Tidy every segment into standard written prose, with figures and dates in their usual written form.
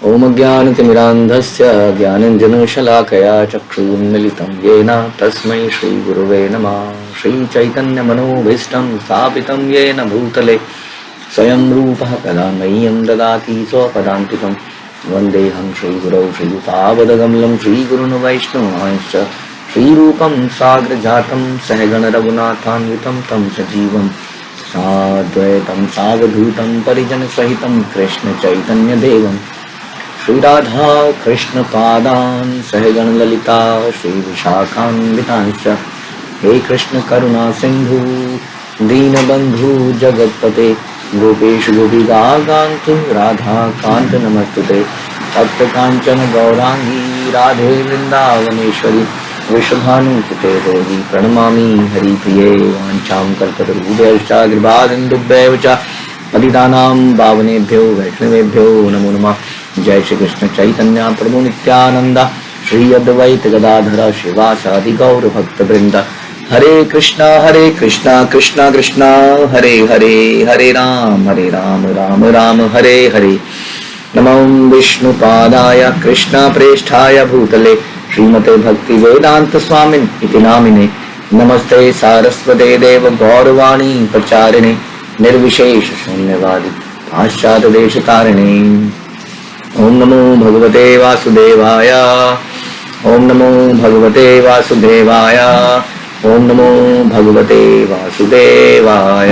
ओम ज्ञानतिमिरान्धस्य ज्ञानाञ्जनशलाकया चक्षुन्मिलितं येन तस्मै श्रीगुरुवे नमः। श्रीचैतन्यमनोभीष्टं स्थापितं येन भूतले स्वयं रूपः कदा मह्यं ददाति स्वपदान्तिकं। वन्देऽहं श्रीगुरौ श्रीयुतावदगमलं श्रीगुरुन् वैष्णवांश्च श्रीरूपं साग्रजातं सहगण रघुनाथान्वितं तं सजीवं साद्वैतं सावधूतं परिजनसहितं कृष्णचैतन्यदेवं श्री राधा कृष्ण पादान् सहगण ललिता श्री विशाखान्वितांश्च। हे कृष्ण करुणा सिंधु दीनबंधु जगत्पते गोपेश गोपिकान्त राधा कांत नमस्तुते। तप्त कांचन गौरांगी राधे वृंदावनेश्वरी विश्वभानुसुते देवी प्रणमामि हरिप्रिये। वाञ्छां कल्पतरुभ्यश्च कृपासिन्धुभ्यैव च पतितानां पावनेभ्यो वैष्णवेभ्यो नमो नमः। जय श्री कृष्ण चैतन्य प्रभु नित्यानंद श्री अद्वैत गदाधर शिवासादि गौर भक्त वृंद। हरे कृष्णा कृष्णा कृष्णा हरे हरे, हरे राम राम राम हरे हरे। नमो विष्णुपादाय कृष्ण प्रेष्ठाय भूतले श्रीमते भक्ति वेदांत स्वामिन् इति नामिने। नमस्ते सारस्वते देव गौरवाणी प्रचारिणे निर्विशेष शून्यवादी पाश्चात्य देशतारिणे। ओम नमो भगवते वासुदेवाय, ओम नमो भगवते वासुदेवाय, ओम नमो भगवते वासुदेवाय।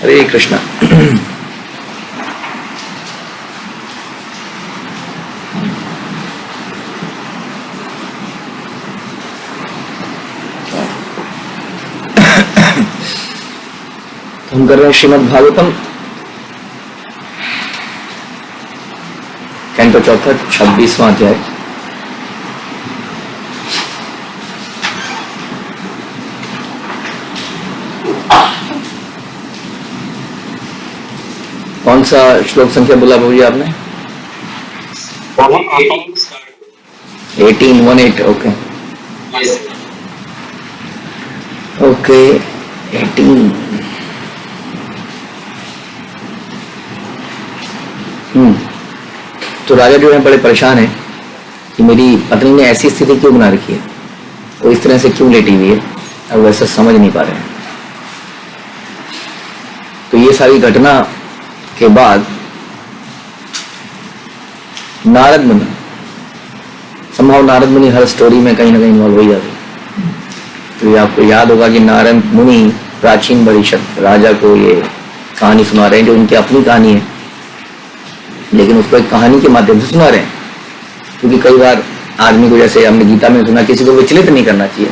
हरे कृष्ण। हम कर रहे हैं श्रीमद् भागवतम कैंटो चौथा 26वां अध्याय। कौन सा श्लोक संख्या बोला भैया आपने? 18 ओके ओके 18। तो राजा जो है बड़े परेशान है कि मेरी पत्नी ने ऐसी स्थिति क्यों बना रखी है, वो इस तरह से क्यों लेटी हुई है, अब वैसा समझ नहीं पा रहे हैं। तो ये सारी घटना के बाद नारद मुनि, संभव नारद मुनि हर स्टोरी में कहीं ना कहीं इन्वॉल्व हो जाते। तो ये आपको याद होगा कि नारद मुनि प्राचीन भविष्य राजा को ये कहानी सुना रहे हैं जो उनकी अपनी कहानी है, लेकिन उसको एक कहानी के माध्यम से सुना रहे हैं। क्योंकि कई बार आदमी को, जैसे हमने गीता में सुना, किसी को विचलित नहीं करना चाहिए,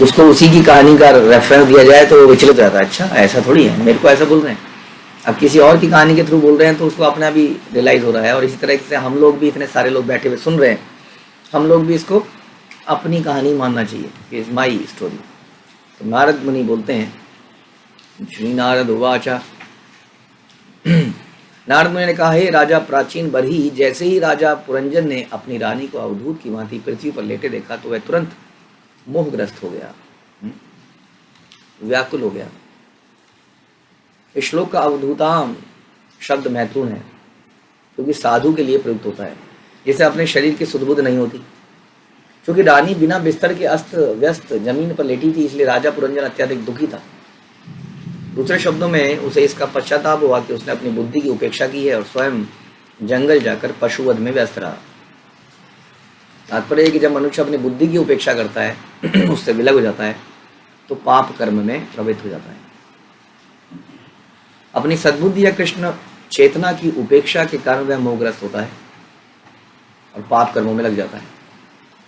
उसको उसी की कहानी का रेफरेंस दिया जाए तो वो विचलित हो जाता है। अच्छा ऐसा थोड़ी है, मेरे को ऐसा बोल रहे हैं, अब किसी और की कहानी के थ्रू बोल रहे हैं तो उसको अपना भी रियलाइज हो रहा है। और इसी तरह से हम लोग भी, इतने सारे लोग बैठे हुए सुन रहे हैं, हम लोग भी इसको अपनी कहानी मानना चाहिए, इज माई स्टोरी। तो नारद मुनि बोलते हैं, श्री नारद उवाचा, नारद मुनि ने कहा, हे राजा प्राचीन बरही, जैसे ही राजा पुरंजन ने अपनी रानी को अवधूत की भांति पृथ्वी पर लेटे देखा तो वह तुरंत मोहग्रस्त हो गया, व्याकुल हो गया। इस श्लोक का अवधूताम शब्द महत्वपूर्ण है क्योंकि साधु के लिए प्रयुक्त होता है, जिसे अपने शरीर की सुध बुध नहीं होती। क्योंकि रानी बिना बिस्तर के अस्त व्यस्त जमीन पर लेटी थी, इसलिए राजा पुरंजन अत्यधिक दुखी था। दूसरे शब्दों में उसे इसका पश्चाताप हुआ कि उसने अपनी बुद्धि की उपेक्षा की है और स्वयं जंगल जाकर पशुवध में व्यस्त रहा। तात्पर्य है कि जब मनुष्य अपनी बुद्धि की उपेक्षा करता है, उससे विलग हो जाता है, तो पाप कर्म में प्रवृत्त हो जाता है। अपनी सद्बुद्धि या कृष्ण चेतना की उपेक्षा के कारण वह मोहग्रस्त होता है और पाप कर्मों में लग जाता है।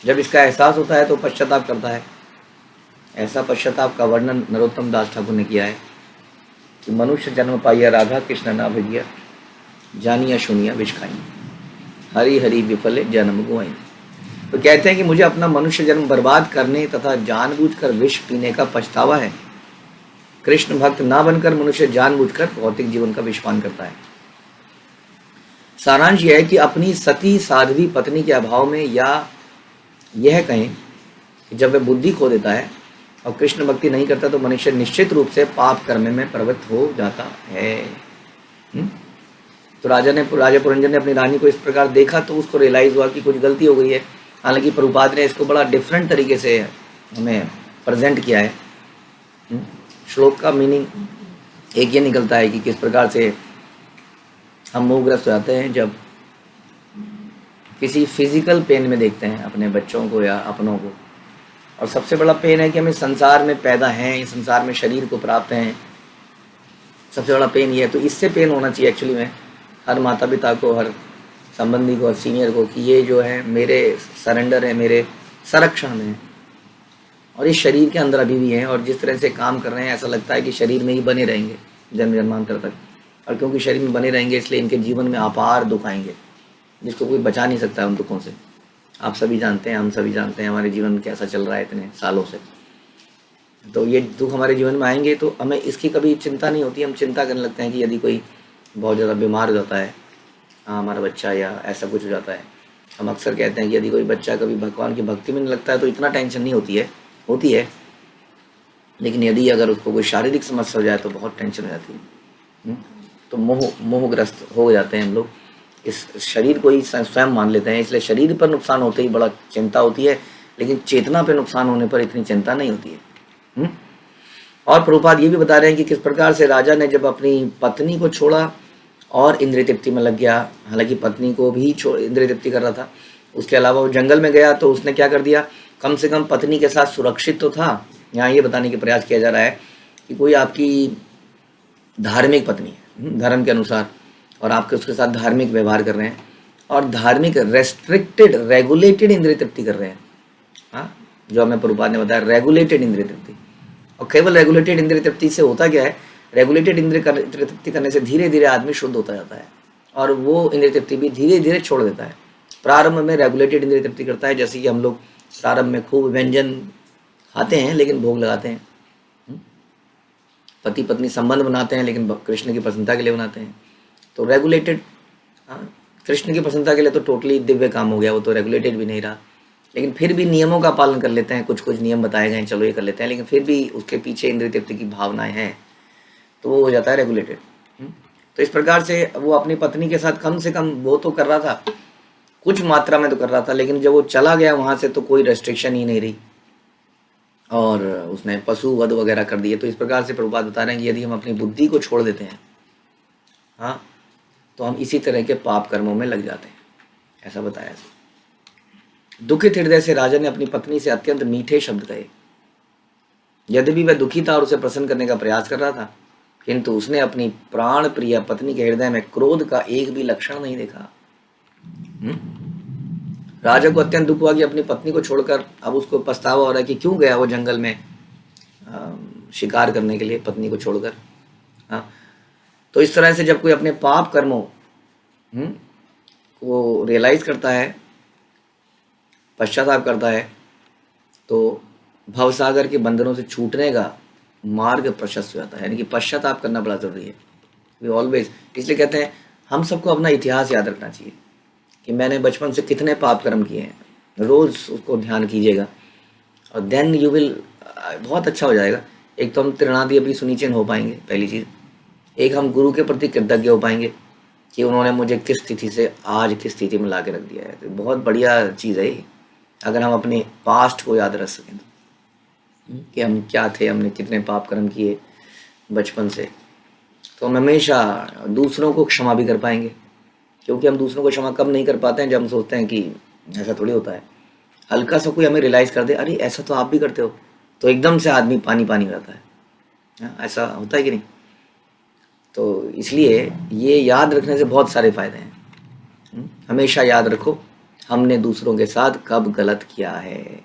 जब इसका एहसास होता है तो पश्चाताप करता है। ऐसा पश्चाताप का वर्णन नरोत्तम दास ठाकुर ने किया है कि मनुष्य जन्म पाइया राधा कृष्ण ना भिजिया, जानिया सुनिया विष खाई, हरी हरी विफले जन्म गुआई। तो कहते हैं कि मुझे अपना मनुष्य जन्म बर्बाद करने तथा जानबूझकर विष पीने का पछतावा है। कृष्ण भक्त ना बनकर मनुष्य जानबूझकर भौतिक जीवन का विषपान करता है। सारांश यह है कि अपनी सती साध्वी पत्नी के अभाव में, या यह कहें कि जब वह बुद्धि खो देता है और कृष्ण भक्ति नहीं करता तो मनुष्य निश्चित रूप से पाप कर्म में प्रवृत्त हो जाता है। तो राजा पुरंजन ने अपनी रानी को इस प्रकार देखा तो उसको रियलाइज़ हुआ कि कुछ गलती हो गई है। हालांकि प्रभुपाद ने इसको बड़ा डिफरेंट तरीके से हमें प्रेजेंट किया है। श्लोक का मीनिंग एक ये निकलता है कि किस प्रकार से हम मोहग्रस्त हो जाते हैं जब किसी फिजिकल पेन में देखते हैं अपने बच्चों को या अपनों को। और सबसे बड़ा पेन है कि हम इस संसार में पैदा हैं, इस संसार में शरीर को प्राप्त हैं, सबसे बड़ा पेन ये है। तो इससे पेन होना चाहिए एक्चुअली में हर माता पिता को, हर संबंधी को, हर सीनियर को, कि ये जो है मेरे सरेंडर है, मेरे संरक्षण में है और इस शरीर के अंदर अभी भी हैं और जिस तरह से काम कर रहे हैं ऐसा लगता है कि शरीर में ही बने रहेंगे जन्म जन्मांतर तक। और क्योंकि शरीर में बने रहेंगे इसलिए इनके जीवन में अपार दुख आएंगे जिसको कोई बचा नहीं सकता उन दुखों से। आप सभी जानते हैं, हम सभी जानते हैं हमारे जीवन कैसा चल रहा है इतने सालों से। तो ये दुख हमारे जीवन में आएंगे तो हमें इसकी कभी चिंता नहीं होती। हम चिंता करने लगते हैं कि यदि कोई बहुत ज़्यादा बीमार हो जाता है, हमारा बच्चा, या ऐसा कुछ हो जाता है। हम अक्सर कहते हैं कि यदि कोई बच्चा कभी भगवान की भक्ति में नहीं लगता है तो इतना टेंशन नहीं होती है, लेकिन यदि अगर उसको कोई शारीरिक समस्या हो जाए तो बहुत टेंशन हो जाती है। तो मोहग्रस्त हो जाते हैं हम लोग, इस शरीर को ही स्वयं मान लेते हैं। इसलिए शरीर पर नुकसान होते ही बड़ा चिंता होती है, लेकिन चेतना पर नुकसान होने पर इतनी चिंता नहीं होती है। और प्रभुपाद ये भी बता रहे हैं कि किस प्रकार से राजा ने जब अपनी पत्नी को छोड़ा और इंद्रिय तृप्ति में लग गया, हालांकि पत्नी को भी इंद्रिय तृप्ति कर रहा था, उसके अलावा वो जंगल में गया तो उसने क्या कर दिया, कम से कम पत्नी के साथ सुरक्षित तो था। यहाँ ये बताने का प्रयास किया जा रहा है कि कोई आपकी धार्मिक पत्नी है धर्म के अनुसार और आपके उसके साथ धार्मिक व्यवहार कर रहे हैं और धार्मिक रेस्ट्रिक्टेड रेगुलेटेड इंद्रिय तृप्ति कर रहे हैं। हाँ, जो हमें प्रभुपाद ने बताया रेगुलेटेड इंद्रिय तृप्ति। और केवल रेगुलेटेड इंद्रिय तृप्ति से होता क्या है, रेगुलेटेड इंद्रिय तृप्ति करने से धीरे धीरे आदमी शुद्ध होता जाता है और वो इंद्रिय तृप्ति भी धीरे धीरे छोड़ देता है। प्रारंभ में रेगुलेटेड इंद्रिय तृप्ति करता है, जैसे कि हम लोग प्रारंभ में खूब व्यंजन खाते हैं लेकिन भोग लगाते हैं, पति पत्नी संबंध बनाते हैं लेकिन कृष्ण की प्रसन्नता के लिए बनाते हैं। तो रेगुलेटेड, कृष्ण की प्रसन्नता के लिए तो टोटली दिव्य काम हो गया, वो तो रेगुलेटेड भी नहीं रहा, लेकिन फिर भी नियमों का पालन कर लेते हैं। कुछ कुछ नियम बताए गए हैं, चलो ये कर लेते हैं, लेकिन फिर भी उसके पीछे इंद्रिय तृप्ति की भावनाएं हैं तो वो हो जाता है रेगुलेटेड। तो इस प्रकार से वो अपनी पत्नी के साथ कम से कम वो तो कर रहा था, कुछ मात्रा में तो कर रहा था, लेकिन जब वो चला गया वहाँ से तो कोई रेस्ट्रिक्शन ही नहीं रही और उसने पशु वध वगैरह कर दिए। तो इस प्रकार से प्रभुपाद बता रहे हैं कि यदि हम अपनी बुद्धि को छोड़ देते हैं, हाँ, तो हम इसी तरह के पाप कर्मों में लग जाते हैं, ऐसा बताया। दुखित हृदय से राजा ने अपनी पत्नी से अत्यंत मीठे शब्द कहे। यद्यपि वह दुखी था और उसे प्रसन्न करने का प्रयास कर रहा था, किंतु उसने अपनी प्राण प्रिय पत्नी के हृदय में क्रोध का एक भी लक्षण नहीं देखा। राजा को अत्यंत दुख हुआ कि अपनी पत्नी को छोड़कर अब उसको पछतावा हो रहा है कि क्यों गया वो जंगल में शिकार करने के लिए पत्नी को छोड़कर। हाँ, तो इस तरह से जब कोई अपने पाप कर्मों को रियलाइज करता है, पश्चाताप करता है, तो भवसागर के बंधनों से छूटने का मार्ग प्रशस्त हो जाता है। यानी कि पश्चाताप करना बड़ा जरूरी है। वी ऑलवेज, इसलिए कहते हैं हम सबको अपना इतिहास याद रखना चाहिए कि मैंने बचपन से कितने पाप कर्म किए हैं, रोज उसको ध्यान कीजिएगा और देन यू विल, बहुत अच्छा हो जाएगा। एक तो हम त्रिनादि अभी सुनिचेन हो पाएंगे, पहली चीज़। एक हम गुरु के प्रति कृतज्ञ हो पाएंगे कि उन्होंने मुझे किस स्थिति से आज किस स्थिति में ला के रख दिया है। तो बहुत बढ़िया चीज़ है ये, अगर हम अपने पास्ट को याद रख सकें कि हम क्या थे, हमने कितने पाप कर्म किए बचपन से, तो हम हमेशा दूसरों को क्षमा भी कर पाएंगे। क्योंकि हम दूसरों को क्षमा कब नहीं कर पाते हैं, जब हम सोचते हैं कि ऐसा थोड़ी होता है। हल्का सा कोई हमें रियलाइज़ कर दे, अरे ऐसा तो आप भी करते हो, तो एकदम से आदमी पानी पानी हो जाता है। ऐसा होता है कि नहीं? तो इसलिए ये याद रखने से बहुत सारे फायदे हैं। हमेशा याद रखो हमने दूसरों के साथ कब गलत किया है,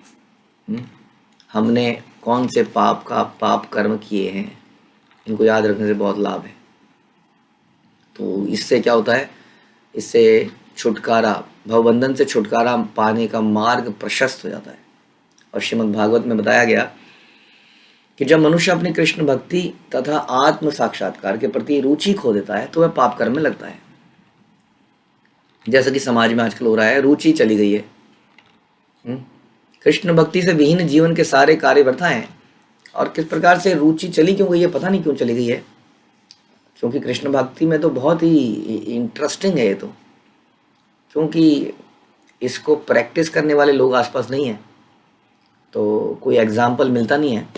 हमने कौन से पाप कर्म किए हैं, इनको याद रखने से बहुत लाभ है। तो इससे क्या होता है, इससे छुटकारा, भवबंधन से छुटकारा पाने का मार्ग प्रशस्त हो जाता है। और श्रीमद् भागवत में बताया गया कि जब मनुष्य अपनी कृष्ण भक्ति तथा आत्म साक्षात्कार के प्रति रुचि खो देता है तो वह पाप कर्म में लगता है। जैसा कि समाज में आजकल हो रहा है, रुचि चली गई है। कृष्ण भक्ति से विहीन जीवन के सारे कार्य व्यर्थ हैं। और किस प्रकार से रुचि चली क्यों गई है, पता नहीं क्यों चली गई है। क्योंकि कृष्ण भक्ति में तो बहुत ही इंटरेस्टिंग है ये तो, क्योंकि इसको प्रैक्टिस करने वाले लोग आसपास नहीं हैं, तो कोई एग्जाम्पल मिलता नहीं है।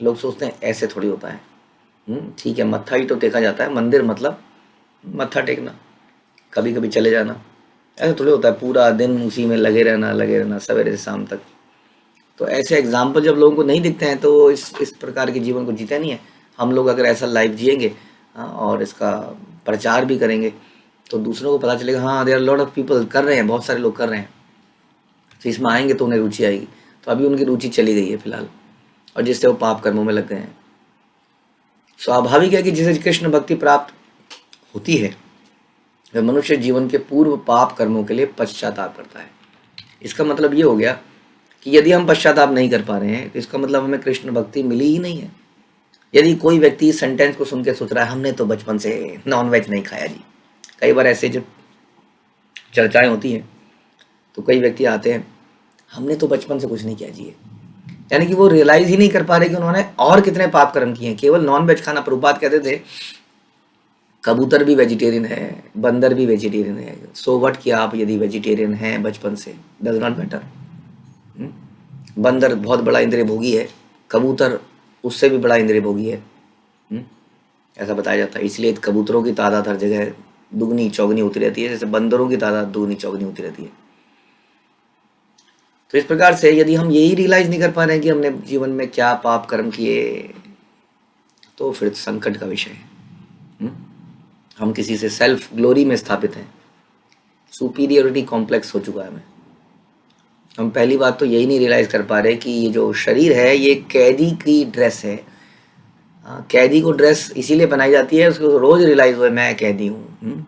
लोग सोचते हैं ऐसे थोड़ी होता है। ठीक है, मत्था ही तो टेका जाता है, मंदिर मतलब मत्था टेकना, कभी कभी चले जाना, ऐसा थोड़ी होता है पूरा दिन उसी में लगे रहना सवेरे से शाम तक। तो ऐसे एग्जाम्पल जब लोगों को नहीं दिखते हैं तो वो इस प्रकार के जीवन को जीते नहीं है। हम लोग अगर ऐसा लाइफ जिएंगे और इसका प्रचार भी करेंगे तो दूसरों को पता चलेगा, हाँ there are lot of people कर रहे हैं, बहुत सारे लोग कर रहे हैं, तो इसमें आएंगे तो उन्हें रुचि आएगी। तो अभी उनकी रुचि चली गई है फिलहाल, और जिससे वो पाप कर्मों में लग गए हैं। स्वाभाविक है कि जिसे कृष्ण भक्ति प्राप्त होती है वह मनुष्य जीवन के पूर्व पाप कर्मों के लिए पश्चाताप करता है। इसका मतलब ये हो गया कि यदि हम पश्चाताप नहीं कर पा रहे हैं तो इसका मतलब हमें कृष्ण भक्ति मिली ही नहीं है। यदि कोई व्यक्ति इस सेंटेंस को सुन के सोच रहा है हमने तो बचपन से नॉन वेज नहीं खाया जी, कई बार ऐसे जब चर्चाएं होती हैं तो कई व्यक्ति आते हैं हमने तो बचपन से कुछ नहीं किया जी, यानी कि वो रियलाइज ही नहीं कर पा रहे कि उन्होंने और कितने पाप कर्म किए हैं। केवल नॉन वेज खाना, प्रभुपाद कहते थे कबूतर भी वेजिटेरियन है, बंदर भी वेजिटेरियन है, सो व्हाट कि आप यदि वेजिटेरियन हैं बचपन से, डज नॉट मैटर। बंदर बहुत बड़ा इंद्रिय भोगी है, कबूतर उससे भी बड़ा इंद्रिय भोगी है, ऐसा बताया जाता है। इसलिए कबूतरों की तादाद हर जगह दुगनी चौगनी होती रहती है, जैसे बंदरों की तादाद दुगनी चौगनी होती रहती है। तो इस प्रकार से यदि हम यही रियलाइज नहीं कर पा रहे हैं कि हमने जीवन में क्या पाप कर्म किए तो फिर संकट का विषय है। हम किसी से सेल्फ ग्लोरी में स्थापित हैं, सुपीरियरिटी कॉम्प्लेक्स हो चुका है हमें। हम पहली बात तो यही नहीं रियलाइज कर पा रहे कि ये जो शरीर है ये कैदी की ड्रेस है। कैदी को ड्रेस इसीलिए बनाई जाती है उसको रोज रियलाइज हुए मैं कैदी हूँ।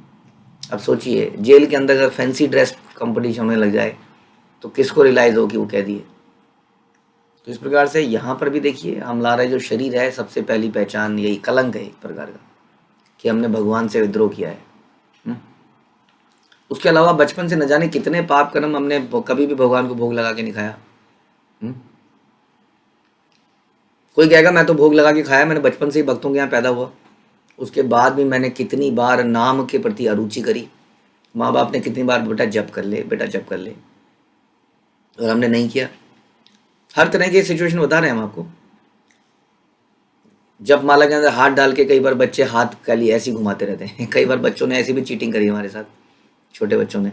अब सोचिए जेल के अंदर अगर फैंसी ड्रेस कंपटीशन होने लग जाए तो किसको रियलाइज हो कि वो कैदी है। तो इस प्रकार से यहाँ पर भी देखिए हमारा जो शरीर है सबसे पहली पहचान यही कलंक है एक प्रकार का कि हमने भगवान से विद्रोह किया है। उसके अलावा बचपन से न जाने कितने पाप कर्म हमने कभी भी भगवान को भोग लगा के नहीं खाया। कोई कहेगा मैं तो भोग लगा के खाया, मैंने बचपन से ही भक्तों के यहाँ पैदा हुआ, उसके बाद भी मैंने कितनी बार नाम के प्रति अरुचि करी, माँ बाप ने कितनी बार बेटा जप कर ले, बेटा जप कर ले, और हमने नहीं किया। हर तरह की सिचुएशन बता रहे हैं हम आपको। जप माला के अंदर हाथ डाल के कई बार बच्चे हाथ खाली ऐसे घुमाते रहते हैं। कई बार बच्चों ने ऐसी भी चीटिंग करी हमारे साथ, छोटे बच्चों ने।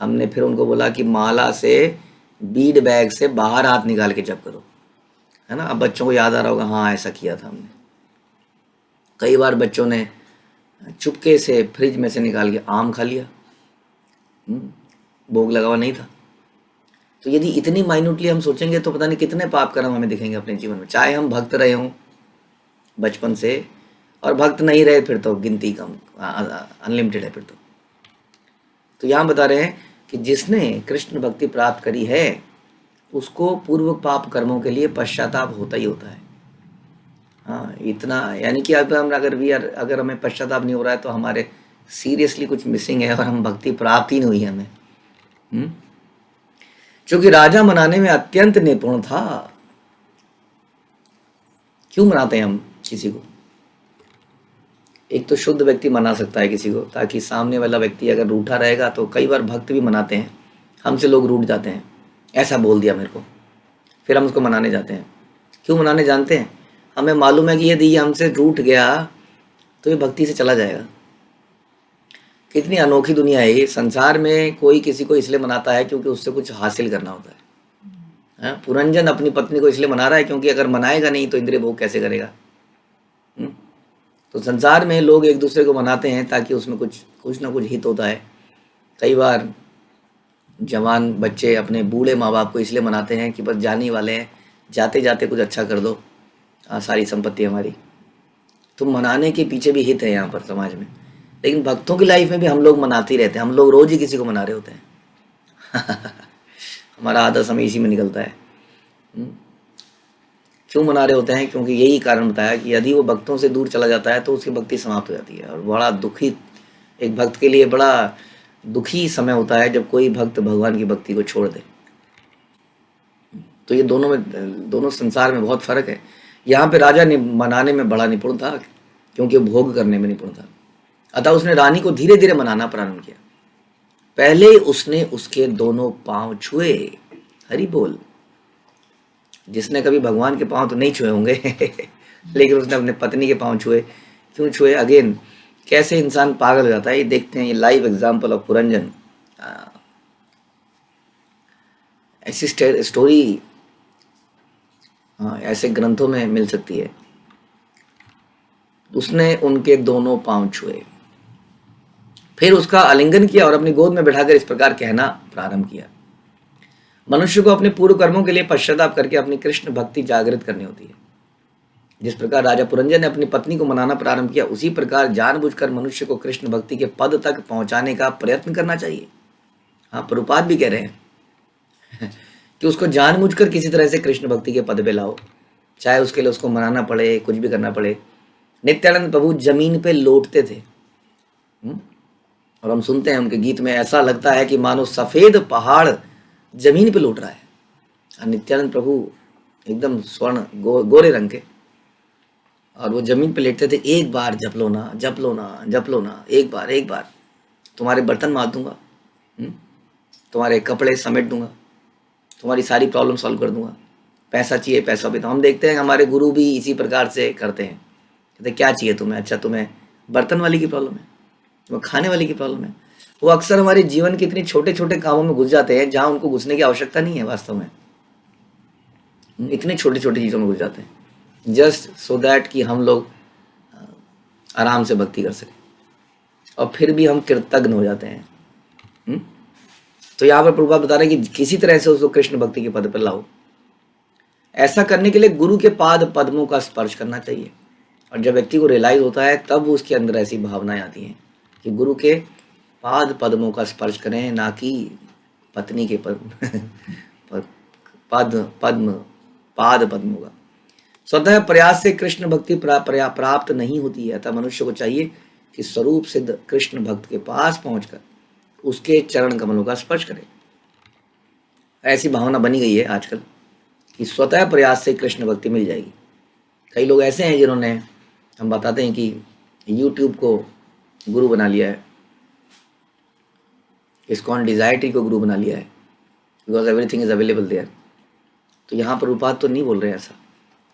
हमने फिर उनको बोला कि माला से बीड बैग से बाहर हाथ निकाल के जप करो, है ना। अब बच्चों को याद आ रहा होगा हाँ ऐसा किया था हमने। कई बार बच्चों ने चुपके से फ्रिज में से निकाल के आम खा लिया, भोग लगा हुआ नहीं था। तो यदि इतनी माइन्यूटली हम सोचेंगे तो पता नहीं कितने पाप कर्म हमें दिखेंगे अपने जीवन में, चाहे हम भक्त रहे हों बचपन से, और भक्त नहीं रहे फिर तो गिनती कम, अनलिमिटेड है फिर तो यहाँ बता रहे हैं कि जिसने कृष्ण भक्ति प्राप्त करी है उसको पूर्व पाप कर्मों के लिए पश्चाताप होता ही होता है। हाँ इतना, यानी कि अगर हमें पश्चाताप नहीं हो रहा है तो हमारे सीरियसली कुछ मिसिंग है और हम भक्ति प्राप्त ही नहीं हुई हमें। क्योंकि राजा मनाने में अत्यंत निपुण था। क्यों मनाते हैं हम किसी को? एक तो शुद्ध व्यक्ति मना सकता है किसी को, ताकि सामने वाला व्यक्ति अगर रूठा रहेगा तो कई बार भक्त भी मनाते हैं, हमसे लोग रूठ जाते हैं, ऐसा बोल दिया मेरे को, फिर हम उसको मनाने जाते हैं। क्यों मनाने जानते हैं? हमें मालूम है कि यदि ये हमसे रूठ गया तो ये भक्ति से चला जाएगा। कितनी अनोखी दुनिया है ये। संसार में कोई किसी को इसलिए मनाता है क्योंकि उससे कुछ हासिल करना होता है। पुरंजन अपनी पत्नी को इसलिए मना रहा है क्योंकि अगर मनाएगा नहीं तो इंद्रिय भोग कैसे करेगा। तो संसार में लोग एक दूसरे को मनाते हैं ताकि उसमें कुछ ना कुछ हित होता है। कई बार जवान बच्चे अपने बूढ़े माँ बाप को इसलिए मनाते हैं कि बस जाने वाले हैं, जाते जाते कुछ अच्छा कर दो, सारी संपत्ति हमारी। तो मनाने के पीछे भी हित है यहाँ पर समाज में। लेकिन भक्तों की लाइफ में भी हम लोग मनाते ही रहते हैं, हम लोग रोज ही किसी को मना रहे होते हैं। हमारा आधा समय इसी में निकलता है। क्यों मना रहे होते हैं? क्योंकि यही कारण बताया कि यदि वो भक्तों से दूर चला जाता है तो उसकी भक्ति समाप्त हो जाती है, और बड़ा दुखी, एक भक्त के लिए बड़ा दुखी समय होता है जब कोई भक्त भगवान की भक्ति को छोड़ दे। तो ये दोनों संसार में बहुत फर्क है। यहाँ पे राजा मनाने में बड़ा निपुण था, क्योंकि भोग करने में निपुण था। अतः उसने रानी को धीरे धीरे मनाना प्रारंभ किया। पहले उसने उसके दोनों पांव छुए। हरि बोल। जिसने कभी भगवान के पांव तो नहीं छुए होंगे लेकिन उसने अपने पत्नी के पांव छुए। क्यों छुए? अगेन कैसे इंसान पागल हो जाता है, ये देखते हैं। ये लाइव एग्जांपल ऑफ पुरंजन। ऐसी स्टोरी ऐसे ग्रंथों में मिल सकती है। उसने उनके दोनों पांव छुए, फिर उसका आलिंगन किया और अपनी गोद में बिठाकर इस प्रकार कहना प्रारंभ किया। मनुष्य को अपने पूर्व कर्मों के लिए पश्चाताप करके अपनी कृष्ण भक्ति जागृत करनी होती है। जिस प्रकार राजा पुरंजन ने अपनी पत्नी को मनाना प्रारंभ किया, उसी प्रकार जानबूझकर मनुष्य को कृष्ण भक्ति के पद तक पहुंचाने का प्रयत्न करना चाहिए। हाँ, प्रभुपाद भी कह रहे हैं कि उसको जानबूझकर किसी तरह से कृष्ण भक्ति के पद पे लाओ, चाहे उसके लिए उसको मनाना पड़े, कुछ भी करना पड़े। नित्यानंद प्रभु जमीन पे लौटते थे और हम सुनते हैं उनके गीत में, ऐसा लगता है कि मानो सफेद पहाड़ जमीन पे लौट रहा है। नित्यानंद प्रभु एकदम स्वर्ण गोरे रंग के, और वो जमीन पे लेटते थे। एक बार जप लो ना, जप लो ना, जप लो ना, एक बार तुम्हारे बर्तन मार दूंगा, तुम्हारे कपड़े समेट दूंगा, तुम्हारी सारी प्रॉब्लम सॉल्व कर दूंगा। पैसा चाहिए, पैसा भी। तो हम देखते हैं हमारे गुरु भी इसी प्रकार से करते हैं। कहते क्या चाहिए तुम्हें? अच्छा, तुम्हें बर्तन वाली की प्रॉब्लम है, तुम्हें खाने वाली की प्रॉब्लम है। वो अक्सर हमारे जीवन के इतने छोटे छोटे कामों में घुस जाते हैं जहां उनको घुसने की आवश्यकता नहीं है। वास्तव में इतने छोटी छोटी चीज़ों में घुस जाते हैं जस्ट सो दैट कि हम लोग आराम से भक्ति कर सकें, और फिर भी हम कृतज्ञ हो जाते हैं। तो यहाँ पर प्रभुपाद बता रहे हैं कि किसी तरह से उसको कृष्ण भक्ति के पद पर लाओ। ऐसा करने के लिए गुरु के पाद पद्मों का स्पर्श करना चाहिए। और जब व्यक्ति को रियलाइज होता है तब उसके अंदर ऐसी भावनाएं आती हैं कि गुरु के पाद पद्मों का स्पर्श करें, ना कि पत्नी के पाद पद्मों का। स्वतः प्रयास से कृष्ण भक्ति प्राप्त नहीं होती है। अतः मनुष्य को चाहिए कि स्वरूप सिद्ध कृष्ण भक्त के पास पहुंचकर उसके चरण कमलों का स्पर्श करे। ऐसी भावना बनी गई है आजकल कि स्वतः प्रयास से कृष्ण भक्ति मिल जाएगी। कई लोग ऐसे हैं जिन्होंने, हम बताते हैं कि YouTube को गुरु बना लिया है, ISKCON डिजायर ट्री को गुरु बना लिया है, because everything is available there. तो यहाँ पर प्रभुपाद तो नहीं बोल रहे हैं ऐसा।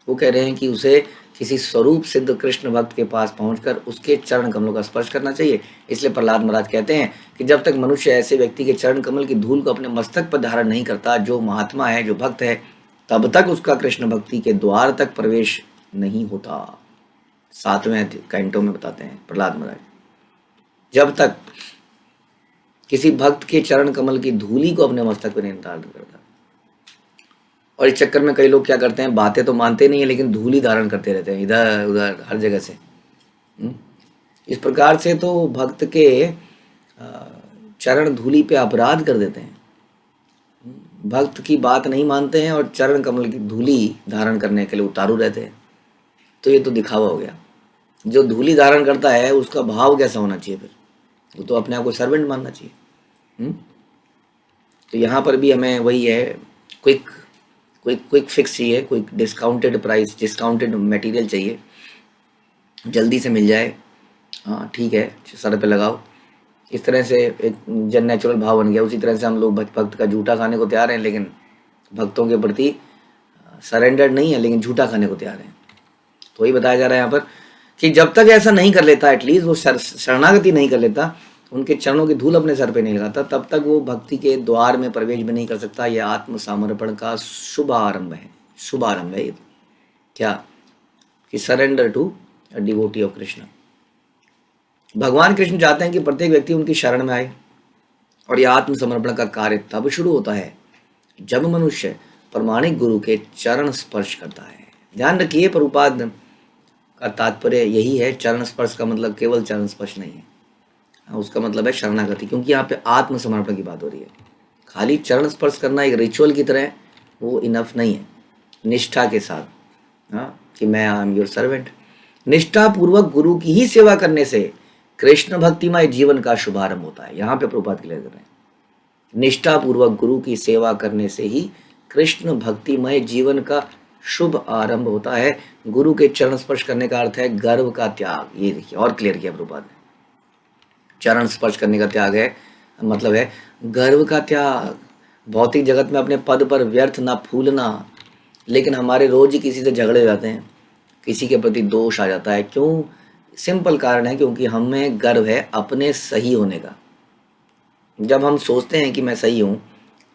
वो कह रहे हैं कि उसे किसी स्वरूप सिद्ध कृष्ण भक्त के पास पहुंचकर उसके चरण कमलों का स्पर्श करना चाहिए। इसलिए प्रहलाद महाराज कहते हैं कि जब तक मनुष्य ऐसे व्यक्ति के चरण कमल की धूल को अपने मस्तक पर धारण नहीं करता, जो महात्मा है, जो भक्त है, तब तक उसका कृष्ण भक्ति के द्वार तक प्रवेश नहीं होता। 7वें कैंटो में बताते हैं प्रहलाद महाराज, जब तक किसी भक्त के चरण कमल की धूली को अपने मस्तक पर नहीं धारण करता। और इस चक्कर में कई लोग क्या करते हैं, बातें तो मानते नहीं है लेकिन धूली धारण करते रहते हैं इधर उधर हर जगह से। इस प्रकार से तो भक्त के चरण धूली पे अपराध कर देते हैं। भक्त की बात नहीं मानते हैं और चरण कमल की धूली धारण करने के लिए उतारू रहते हैं। तो ये तो दिखावा हो गया। जो धूली धारण करता है उसका भाव कैसा होना चाहिए? फिर वो तो अपने आप को सर्वेंट मानना चाहिए। तो यहाँ पर भी हमें वही है, क्विक फिक्स चाहिए, quick discounted price, discounted material चाहिए, जल्दी से मिल जाए। हाँ ठीक है, सर पे लगाओ। इस तरह से एक जन नेचुरल भाव बन गया। उसी तरह से हम लोग भक्त का झूठा खाने को तैयार हैं, लेकिन भक्तों के प्रति सरेंडर्ड नहीं है, लेकिन झूठा खाने को तैयार है। तो वही बताया जा रहा है यहाँ पर कि जब तक ऐसा नहीं कर लेता, एटलीस्ट वो शरणागति नहीं कर लेता, उनके चरणों की धूल अपने सर पे नहीं लगाता, तब तक वो भक्ति के द्वार में प्रवेश भी नहीं कर सकता। यह आत्म समर्पण का शुभ आरंभ है ये। क्या कि surrender to a devotee of Krishna. भगवान कृष्ण चाहते हैं कि प्रत्येक व्यक्ति उनकी शरण में आए, और यह आत्मसमर्पण का कार्य तब शुरू होता है जब मनुष्य प्रमाणिक गुरु के चरण स्पर्श करता है। ध्यान रखिए, प्रभुपाद का तात्पर्य यही है। चरण स्पर्श का मतलब केवल चरण स्पर्श नहीं है, उसका मतलब है शरणागति, क्योंकि यहाँ पे आत्मसमर्पण की बात हो रही है। खाली चरण स्पर्श करना एक रिचुअल की तरह वो इनफ नहीं है। निष्ठा के साथ, कि मैं आई एम योर सर्वेंट, निष्ठा पूर्वक गुरु की ही सेवा करने से कृष्ण भक्तिमय जीवन का शुभारंभ होता है। यहाँ पे प्रभुपाद क्लियर कर रहे हैं, निष्ठा पूर्वक गुरु की सेवा करने से ही कृष्ण भक्तिमय जीवन का शुभ आरंभ होता है। गुरु के चरण स्पर्श करने का अर्थ है गर्व का त्याग। ये देखिए और क्लियर किया प्रभुपाद ने, चरण स्पर्श करने का त्याग है मतलब है गर्व का त्याग। भौतिक जगत में अपने पद पर व्यर्थ ना फूलना। लेकिन हमारे रोज ही किसी से झगड़े हो जाते हैं, किसी के प्रति दोष आ जाता है। क्यों? सिंपल कारण है, क्योंकि हमें गर्व है अपने सही होने का। जब हम सोचते हैं कि मैं सही हूं,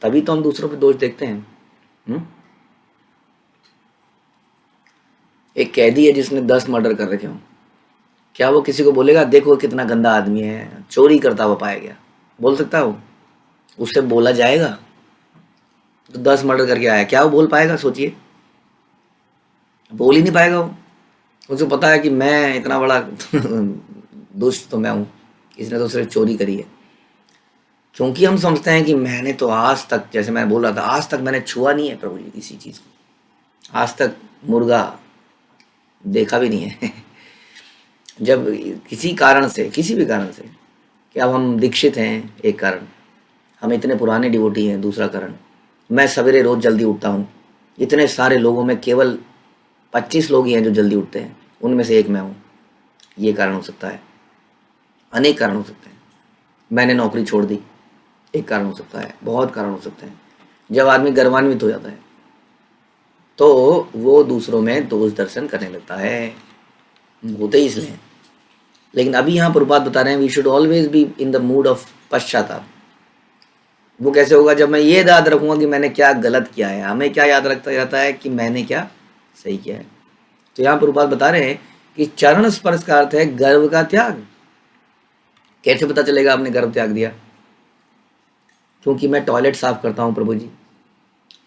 तभी तो हम दूसरों पे दोष देखते हैं। एक कैदी है जिसने 10 मर्डर कर रखे हों, क्या वो किसी को बोलेगा देखो कितना गंदा आदमी है, चोरी करता हुआ पाया गया? बोल सकता है वो? उससे बोला जाएगा? तो 10 मर्डर करके आया, क्या वो बोल पाएगा? सोचिए, बोल ही नहीं पाएगा वो। उसे पता है कि मैं इतना बड़ा दुष्ट तो मैं हूँ, इसने तो सिर्फ चोरी करी है। क्योंकि हम समझते हैं कि मैंने तो आज तक, जैसे मैं बोल रहा था, आज तक मैंने छुआ नहीं है प्रभु जी किसी चीज़ को, आज तक मुर्गा देखा भी नहीं है। जब किसी कारण से, किसी भी कारण से, कि अब हम दीक्षित हैं एक कारण, हम इतने पुराने डिवोटी हैं दूसरा कारण, मैं सवेरे रोज़ जल्दी उठता हूँ, इतने सारे लोगों में केवल 25 लोग ही हैं जो जल्दी उठते हैं, उनमें से एक मैं हूँ, ये कारण हो सकता है। अनेक कारण हो सकते हैं। मैंने नौकरी छोड़ दी, एक कारण हो सकता है। बहुत कारण हो सकते हैं। जब आदमी गर्वान्वित हो जाता है तो वो दूसरों में दोष दर्शन करने लगता है, होते ही इसलिए। लेकिन अभी यहाँ प्रभुपाद बता रहे हैं we should always be in the mood of पश्चाताप। वो कैसे होगा? जब मैं ये याद रखूंगा कि मैंने क्या गलत किया है। हमें क्या याद रखता जाता है कि मैंने क्या सही किया है। तो यहाँ प्रभुपाद बता रहे हैं कि चरण स्पर्श का अर्थ है गर्व का त्याग। कैसे पता चलेगा आपने गर्व त्याग दिया? क्योंकि मैं टॉयलेट साफ करता हूँ प्रभु जी,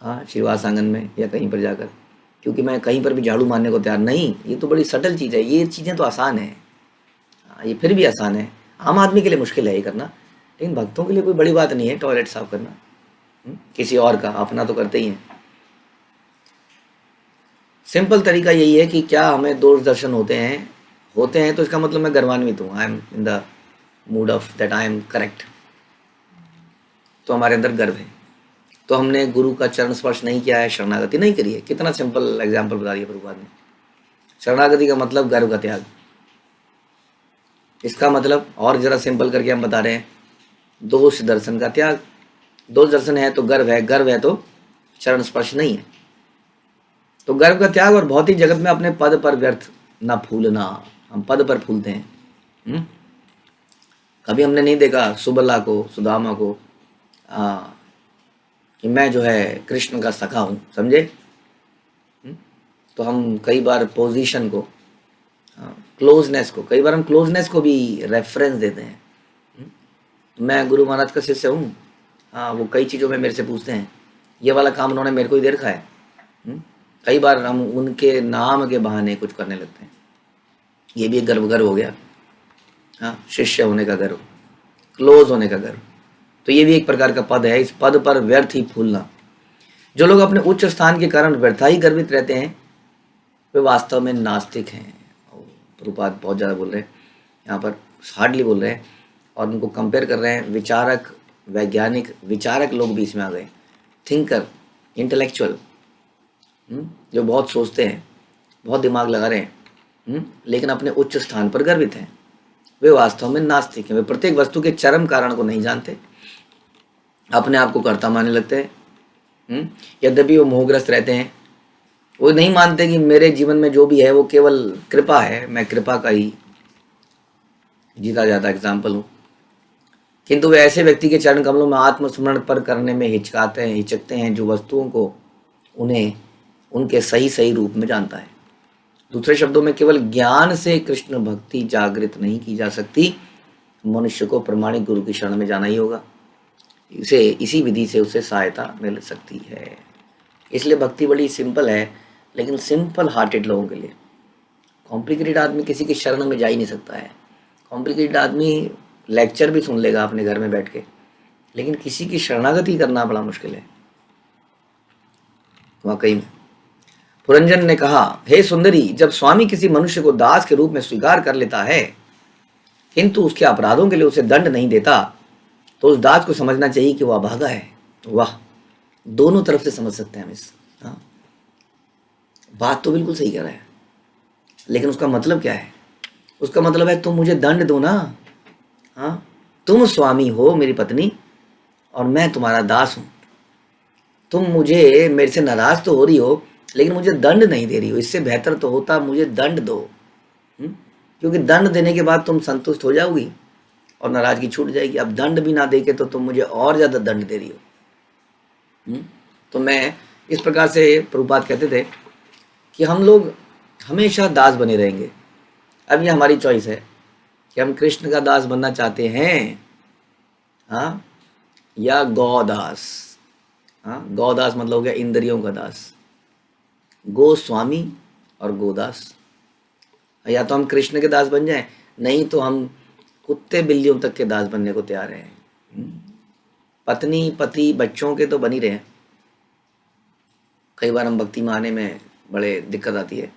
हाँ, श्रीवास आंगन में या कहीं पर जाकर, क्योंकि मैं कहीं पर भी झाड़ू मारने को तैयार नहीं। ये तो बड़ी सटल चीज़ है, ये चीज़ें तो आसान है, ये फिर भी आसान है। आम आदमी के लिए मुश्किल है ये करना, लेकिन भक्तों के लिए कोई बड़ी बात नहीं है टॉयलेट साफ करना। किसी और का, अपना तो करते ही हैं। सिंपल तरीका यही है कि क्या हमें दोष दर्शन होते हैं तो इसका मतलब मैं गर्वान्वित हूँ, I am in the mood of that I am correct, तो हमारे अंदर गर्व है। तो हमने गुरु का चरण स्पर्श नहीं किया है, शरणागति नहीं करी है। कितना सिंपल एग्जाम्पल बता दिया प्रभुपाद ने। शरणागति का मतलब गर्व का त्याग। इसका मतलब और जरा सिंपल करके हम बता रहे हैं, दोष दर्शन का त्याग। दोष दर्शन है तो गर्व है, गर्व है तो चरण स्पर्श नहीं है। तो गर्व का त्याग और भौतिक जगत में अपने पद पर व्यर्थ न फूलना। हम पद पर फूलते हैं। कभी हमने नहीं देखा सुबला को, सुदामा को, कि मैं जो है कृष्ण का सखा हूँ, समझे? तो हम कई बार पोजीशन को, क्लोजनेस को, कई बार हम क्लोजनेस को भी रेफरेंस देते हैं। मैं गुरु महाराज का शिष्य हूँ, हाँ, वो कई चीज़ों में मेरे से पूछते हैं, ये वाला काम उन्होंने मेरे को ही दे रखा है। कई बार हम उनके नाम के बहाने कुछ करने लगते हैं। ये भी एक गर्व हो गया, हाँ, शिष्य होने का गर्व, क्लोज होने का गर्व। तो ये भी एक प्रकार का पद है। इस पद पर व्यर्थ ही फूलना। जो लोग अपने उच्च स्थान के कारण व्यर्था ही गर्वित रहते हैं, वे वास्तव में नास्तिक हैं। प्रभुपाद बहुत ज़्यादा बोल रहे हैं यहाँ पर, हार्डली बोल रहे हैं, और उनको कंपेयर कर रहे हैं विचारक, वैज्ञानिक, विचारक लोग भी इसमें आ गए, थिंकर, इंटेलेक्चुअल, जो बहुत सोचते हैं, बहुत दिमाग लगा रहे हैं, लेकिन अपने उच्च स्थान पर गर्वित हैं। वे वास्तव में नास्तिक हैं। वे प्रत्येक वस्तु के चरम कारण को नहीं जानते, अपने आप को कर्ता मानने लगते हैं। यद्यपि वो मोहग्रस्त रहते हैं, वो नहीं मानते कि मेरे जीवन में जो भी है वो केवल कृपा है, मैं कृपा का ही जीता जाता एग्जाम्पल हूँ। किंतु वे ऐसे व्यक्ति के चरण कमलों में आत्मस्मरण पर करने में हिचकते हैं जो वस्तुओं को उन्हें उनके सही रूप में जानता है। दूसरे शब्दों में, केवल ज्ञान से कृष्ण भक्ति जागृत नहीं की जा सकती। मनुष्य को प्रमाणिक गुरु की शरण में जाना ही होगा। इसी विधि से उसे सहायता मिल सकती है। इसलिए भक्ति बड़ी सिंपल है, लेकिन सिंपल हार्टेड लोगों के लिए। कॉम्प्लिकेटेड आदमी किसी की शरण में जा ही नहीं सकता है। कॉम्प्लिकेटेड आदमी लेक्चर भी सुन लेगा अपने घर में बैठ के, लेकिन किसी की शरणागति करना बड़ा मुश्किल है वाकई में। पुरंजन ने कहा, हे सुंदरी, जब स्वामी किसी मनुष्य को दास के रूप में स्वीकार कर लेता है किंतु उसके अपराधों के लिए उसे दंड नहीं देता, तो उस दास को समझना चाहिए कि वह अभागा है। वाह, दोनों तरफ से समझ सकते हैं हम इस। हाँ, बात तो बिल्कुल सही कह रहा है, लेकिन उसका मतलब क्या है? उसका मतलब है तुम मुझे दंड दो ना। हाँ, तुम स्वामी हो मेरी पत्नी और मैं तुम्हारा दास हूँ। तुम मुझे मेरे से नाराज तो हो रही हो, लेकिन मुझे दंड नहीं दे रही हो। इससे बेहतर तो होता मुझे दंड दो। क्योंकि दंड देने के बाद तुम संतुष्ट हो जाओगी और नाराजगी छूट जाएगी। अब दंड भी ना देके तो तुम मुझे और ज़्यादा दंड दे रही हो। तो मैं इस प्रकार से प्रभुपाद कहते थे कि हम लोग हमेशा दास बने रहेंगे। अब ये हमारी चॉइस है कि हम कृष्ण का दास बनना चाहते हैं, हाँ, या गौदास। हाँ, गौदास मतलब हो गया इंद्रियों का दास, गोस्वामी और गोदास। या तो हम कृष्ण के दास बन जाएं, नहीं तो हम कुत्ते बिल्लियों तक के दास बनने को तैयार हैं। पत्नी पति बच्चों के तो बन ही रहे हैं। कई बार हम भक्ति में आने में बड़े दिक्कत आती है।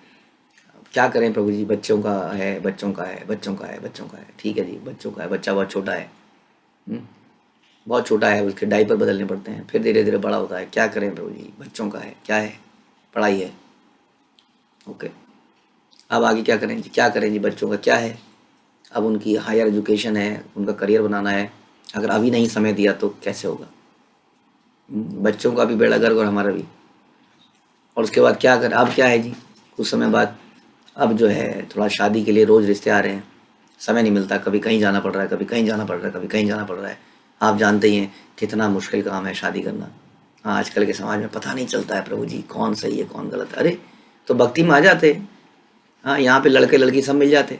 क्या करें प्रभु जी, बच्चों का है, बच्चों का है, बच्चों का है, बच्चों का है। ठीक है जी, बच्चों का है, बच्चा बहुत छोटा है, बहुत छोटा है, उसके डायपर बदलने पड़ते हैं, फिर धीरे धीरे बड़ा होता है। क्या करें प्रभु जी, बच्चों का है, क्या है, पढ़ाई है। ओके, अब आगे क्या करें जी, क्या करें जी, बच्चों का क्या है, अब उनकी हायर एजुकेशन है, उनका करियर बनाना है। अगर अभी नहीं समय दिया तो कैसे होगा? बच्चों का भी बेड़ा गर्क और हमारा भी। और उसके बाद क्या करें? अब क्या है जी, कुछ समय बाद अब जो है थोड़ा शादी के लिए रोज़ रिश्ते आ रहे हैं, समय नहीं मिलता, कभी कहीं जाना पड़ रहा है, कभी कहीं जाना पड़ रहा है, कभी कहीं जाना पड़ रहा है। आप जानते ही हैं कितना मुश्किल काम है शादी करना। हाँ, आजकल के समाज में पता नहीं चलता है प्रभु जी कौन सही है कौन गलत है। अरे तो भक्ति में आ जाते। हाँ, यहाँ पे लड़के लड़की सब मिल जाते।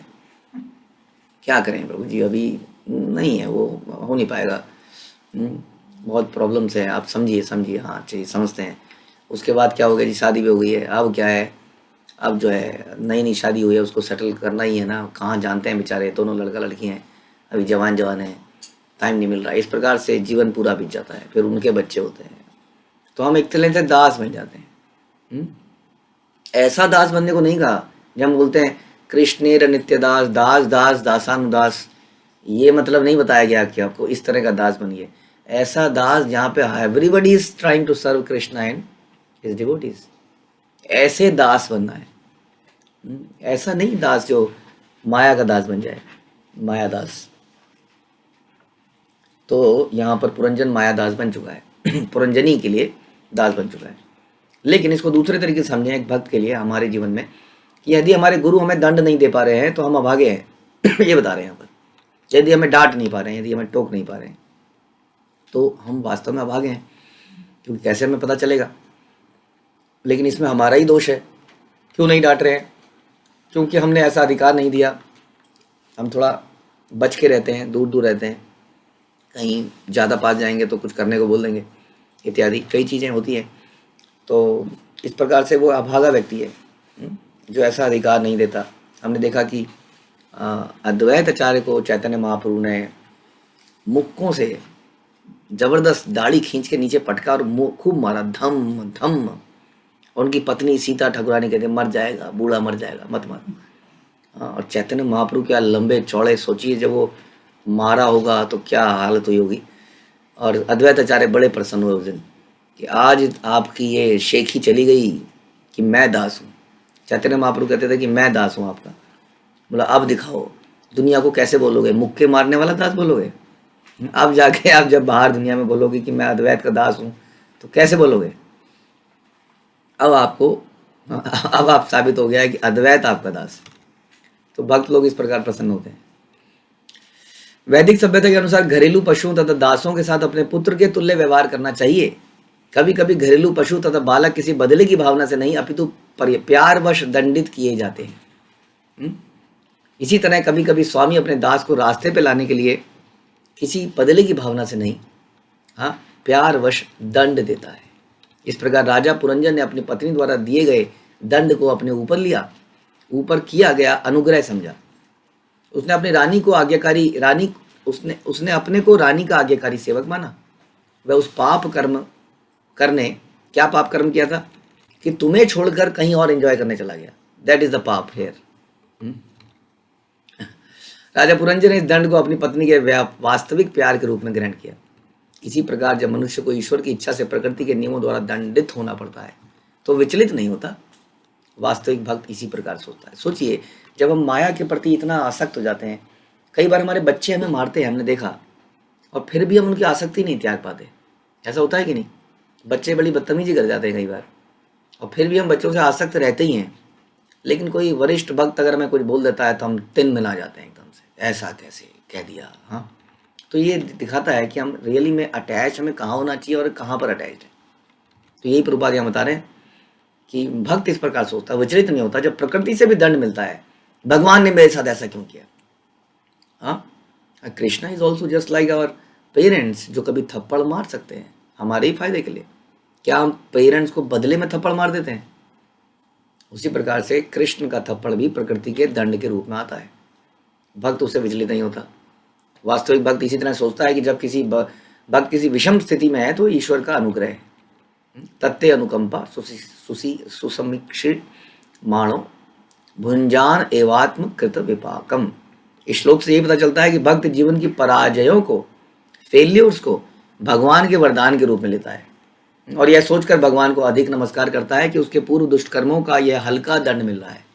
क्या करें प्रभु जी, अभी नहीं है, वो हो नहीं पाएगा। बहुत प्रॉब्लम्स है, आप समझिए समझिए। हाँ चाहिए, समझते हैं। उसके बाद क्या हो गया जी, शादी भी हो गई है। अब क्या है, अब जो है नई नई शादी हुई है, उसको सेटल करना ही है ना। कहाँ जानते हैं बेचारे, दोनों लड़का लड़की हैं, अभी जवान जवान हैं, टाइम नहीं मिल रहा। इस प्रकार से जीवन पूरा बीत जाता है, फिर उनके बच्चे होते हैं, तो हम एक तरह से दास बन जाते हैं। ऐसा दास बनने को नहीं कहा। जब हम बोलते हैं कृष्णेर नित्य दास, दास दास दासानुदास, ये मतलब नहीं बताया गया कि आपको इस तरह का दास बनिए। ऐसा दास जहाँ पे everybody is trying to serve Krishna and his devotees, ऐसे दास बनना है। ऐसा नहीं दास जो माया का दास बन जाए, माया दास। तो यहाँ पर पुरंजन माया दास बन चुका है पुरंजनी के लिए दास बन चुका है। लेकिन इसको दूसरे तरीके से समझें एक भक्त के लिए हमारे जीवन में, कि यदि हमारे गुरु हमें दंड नहीं दे पा रहे हैं तो हम अभागे हैं ये बता रहे हैं यहाँ पर। यदि हमें डांट नहीं पा रहे हैं, यदि हमें टोक नहीं पा रहे हैं, तो हम वास्तव में अभागे हैं। क्योंकि कैसे हमें पता चलेगा? लेकिन इसमें हमारा ही दोष है। क्यों नहीं डांट रहे हैं? क्योंकि हमने ऐसा अधिकार नहीं दिया। हम थोड़ा बच के रहते हैं, दूर दूर रहते हैं, कहीं ज़्यादा पास जाएंगे तो कुछ करने को बोल देंगे, इत्यादि कई चीज़ें होती हैं। तो इस प्रकार से वो अभागा व्यक्ति है जो ऐसा अधिकार नहीं देता। हमने देखा कि अद्वैत आचार्य को चैतन्य महाप्रभु ने मुक्कों से जबरदस्त दाढ़ी खींच के नीचे पटका और खूब मारा, धम धम। उनकी पत्नी सीता ठाकुरानी कहते मर जाएगा, बूढ़ा मर जाएगा, मत मार। और चैतन्य महाप्रभु क्या लंबे चौड़े, सोचिए जब वो मारा होगा तो क्या हालत हुई होगी। और अद्वैत आचार्य बड़े प्रसन्न हुए उस दिन कि आज आपकी ये शेखी चली गई कि मैं दास हूँ। चैतन्य महाप्रभु कहते थे कि मैं दास हूँ आपका। बोला अब दिखाओ दुनिया को कैसे बोलोगे, मुक्के मारने वाला दास बोलोगे? अब जाके आप जब बाहर दुनिया में बोलोगे कि मैं अद्वैत का दास हूँ तो कैसे बोलोगे? अब आपको अब आप साबित हो गया है कि अद्वैत आपका दास। तो भक्त लोग इस प्रकार प्रसन्न होते हैं। वैदिक सभ्यता के अनुसार घरेलू पशुओं तथा दासों के साथ अपने पुत्र के तुल्य व्यवहार करना चाहिए। कभी कभी घरेलू पशु तथा बालक किसी बदले की भावना से नहीं अपितु प्यारवश दंडित किए जाते हैं। इसी तरह कभी कभी स्वामी अपने दास को रास्ते पे लाने के लिए किसी बदले की भावना से नहीं, हाँ, प्यारवश दंड देता है। इस प्रकार राजा पुरंजन ने अपनी पत्नी द्वारा दिए गए दंड को अपने ऊपर लिया, ऊपर किया गया अनुग्रह समझा। उसने अपनी रानी को आज्ञाकारी रानी उसने अपने को रानी का आज्ञाकारी सेवक माना। वह उस पाप कर्म करने, क्या पाप कर्म किया था कि तुम्हें छोड़कर कहीं और एंजॉय करने चला गया। दैट इज द पाप हेयर। राजा पुरंजन ने इस दंड को अपनी पत्नी के वास्तविक प्यार के रूप में ग्रहण किया। इसी प्रकार जब मनुष्य को ईश्वर की इच्छा से प्रकृति के नियमों द्वारा दंडित होना पड़ता है तो विचलित नहीं होता, वास्तविक भक्त इसी प्रकार सोचता है। सोचिए, जब हम माया के प्रति इतना आसक्त हो जाते हैं, कई बार हमारे बच्चे हमें मारते हैं, हमने देखा, और फिर भी हम उनकी आसक्ति नहीं त्याग पाते। ऐसा होता है कि नहीं? बच्चे बड़ी बदतमीजी कर जाते हैं कई बार, और फिर भी हम बच्चों से आसक्त रहते ही हैं। लेकिन कोई वरिष्ठ भक्त अगर हमें कुछ बोल देता है तो हम तिन मिला जाते हैं एकदम से, ऐसा कैसे कह दिया। हाँ, तो ये दिखाता है कि हम रियली में अटैच हमें कहाँ होना चाहिए और कहाँ पर अटैच है। तो यही प्रभुपाद यहाँ बता रहे हैं कि भक्त इस प्रकार सोचता है, विचलित नहीं होता। जब प्रकृति से भी दंड मिलता है, भगवान ने मेरे साथ ऐसा क्यों किया। हाँ, Krishna is also just like our parents, जो कभी थप्पड़ मार सकते हैं हमारे ही फायदे के लिए। क्या हम पेरेंट्स को बदले में थप्पड़ मार देते हैं? उसी प्रकार से कृष्ण का थप्पड़ भी प्रकृति के दंड के रूप में आता है। भक्त उससे विचलित नहीं होता। वास्तविक भक्त इसी तरह सोचता है कि जब किसी भक्त किसी विषम स्थिति में है तो ईश्वर का अनुग्रह है। तत्ते अनुकंपा सुसमीक्षित माणो भुंजान एवात्म कृत विपाकम। इस श्लोक से ये पता चलता है कि भक्त जीवन की पराजयों को, फेल्यूर्स को भगवान के वरदान के रूप में लेता है, और यह सोचकर भगवान को अधिक नमस्कार करता है कि उसके पूर्व दुष्ट कर्मों का यह हल्का दंड मिल रहा है।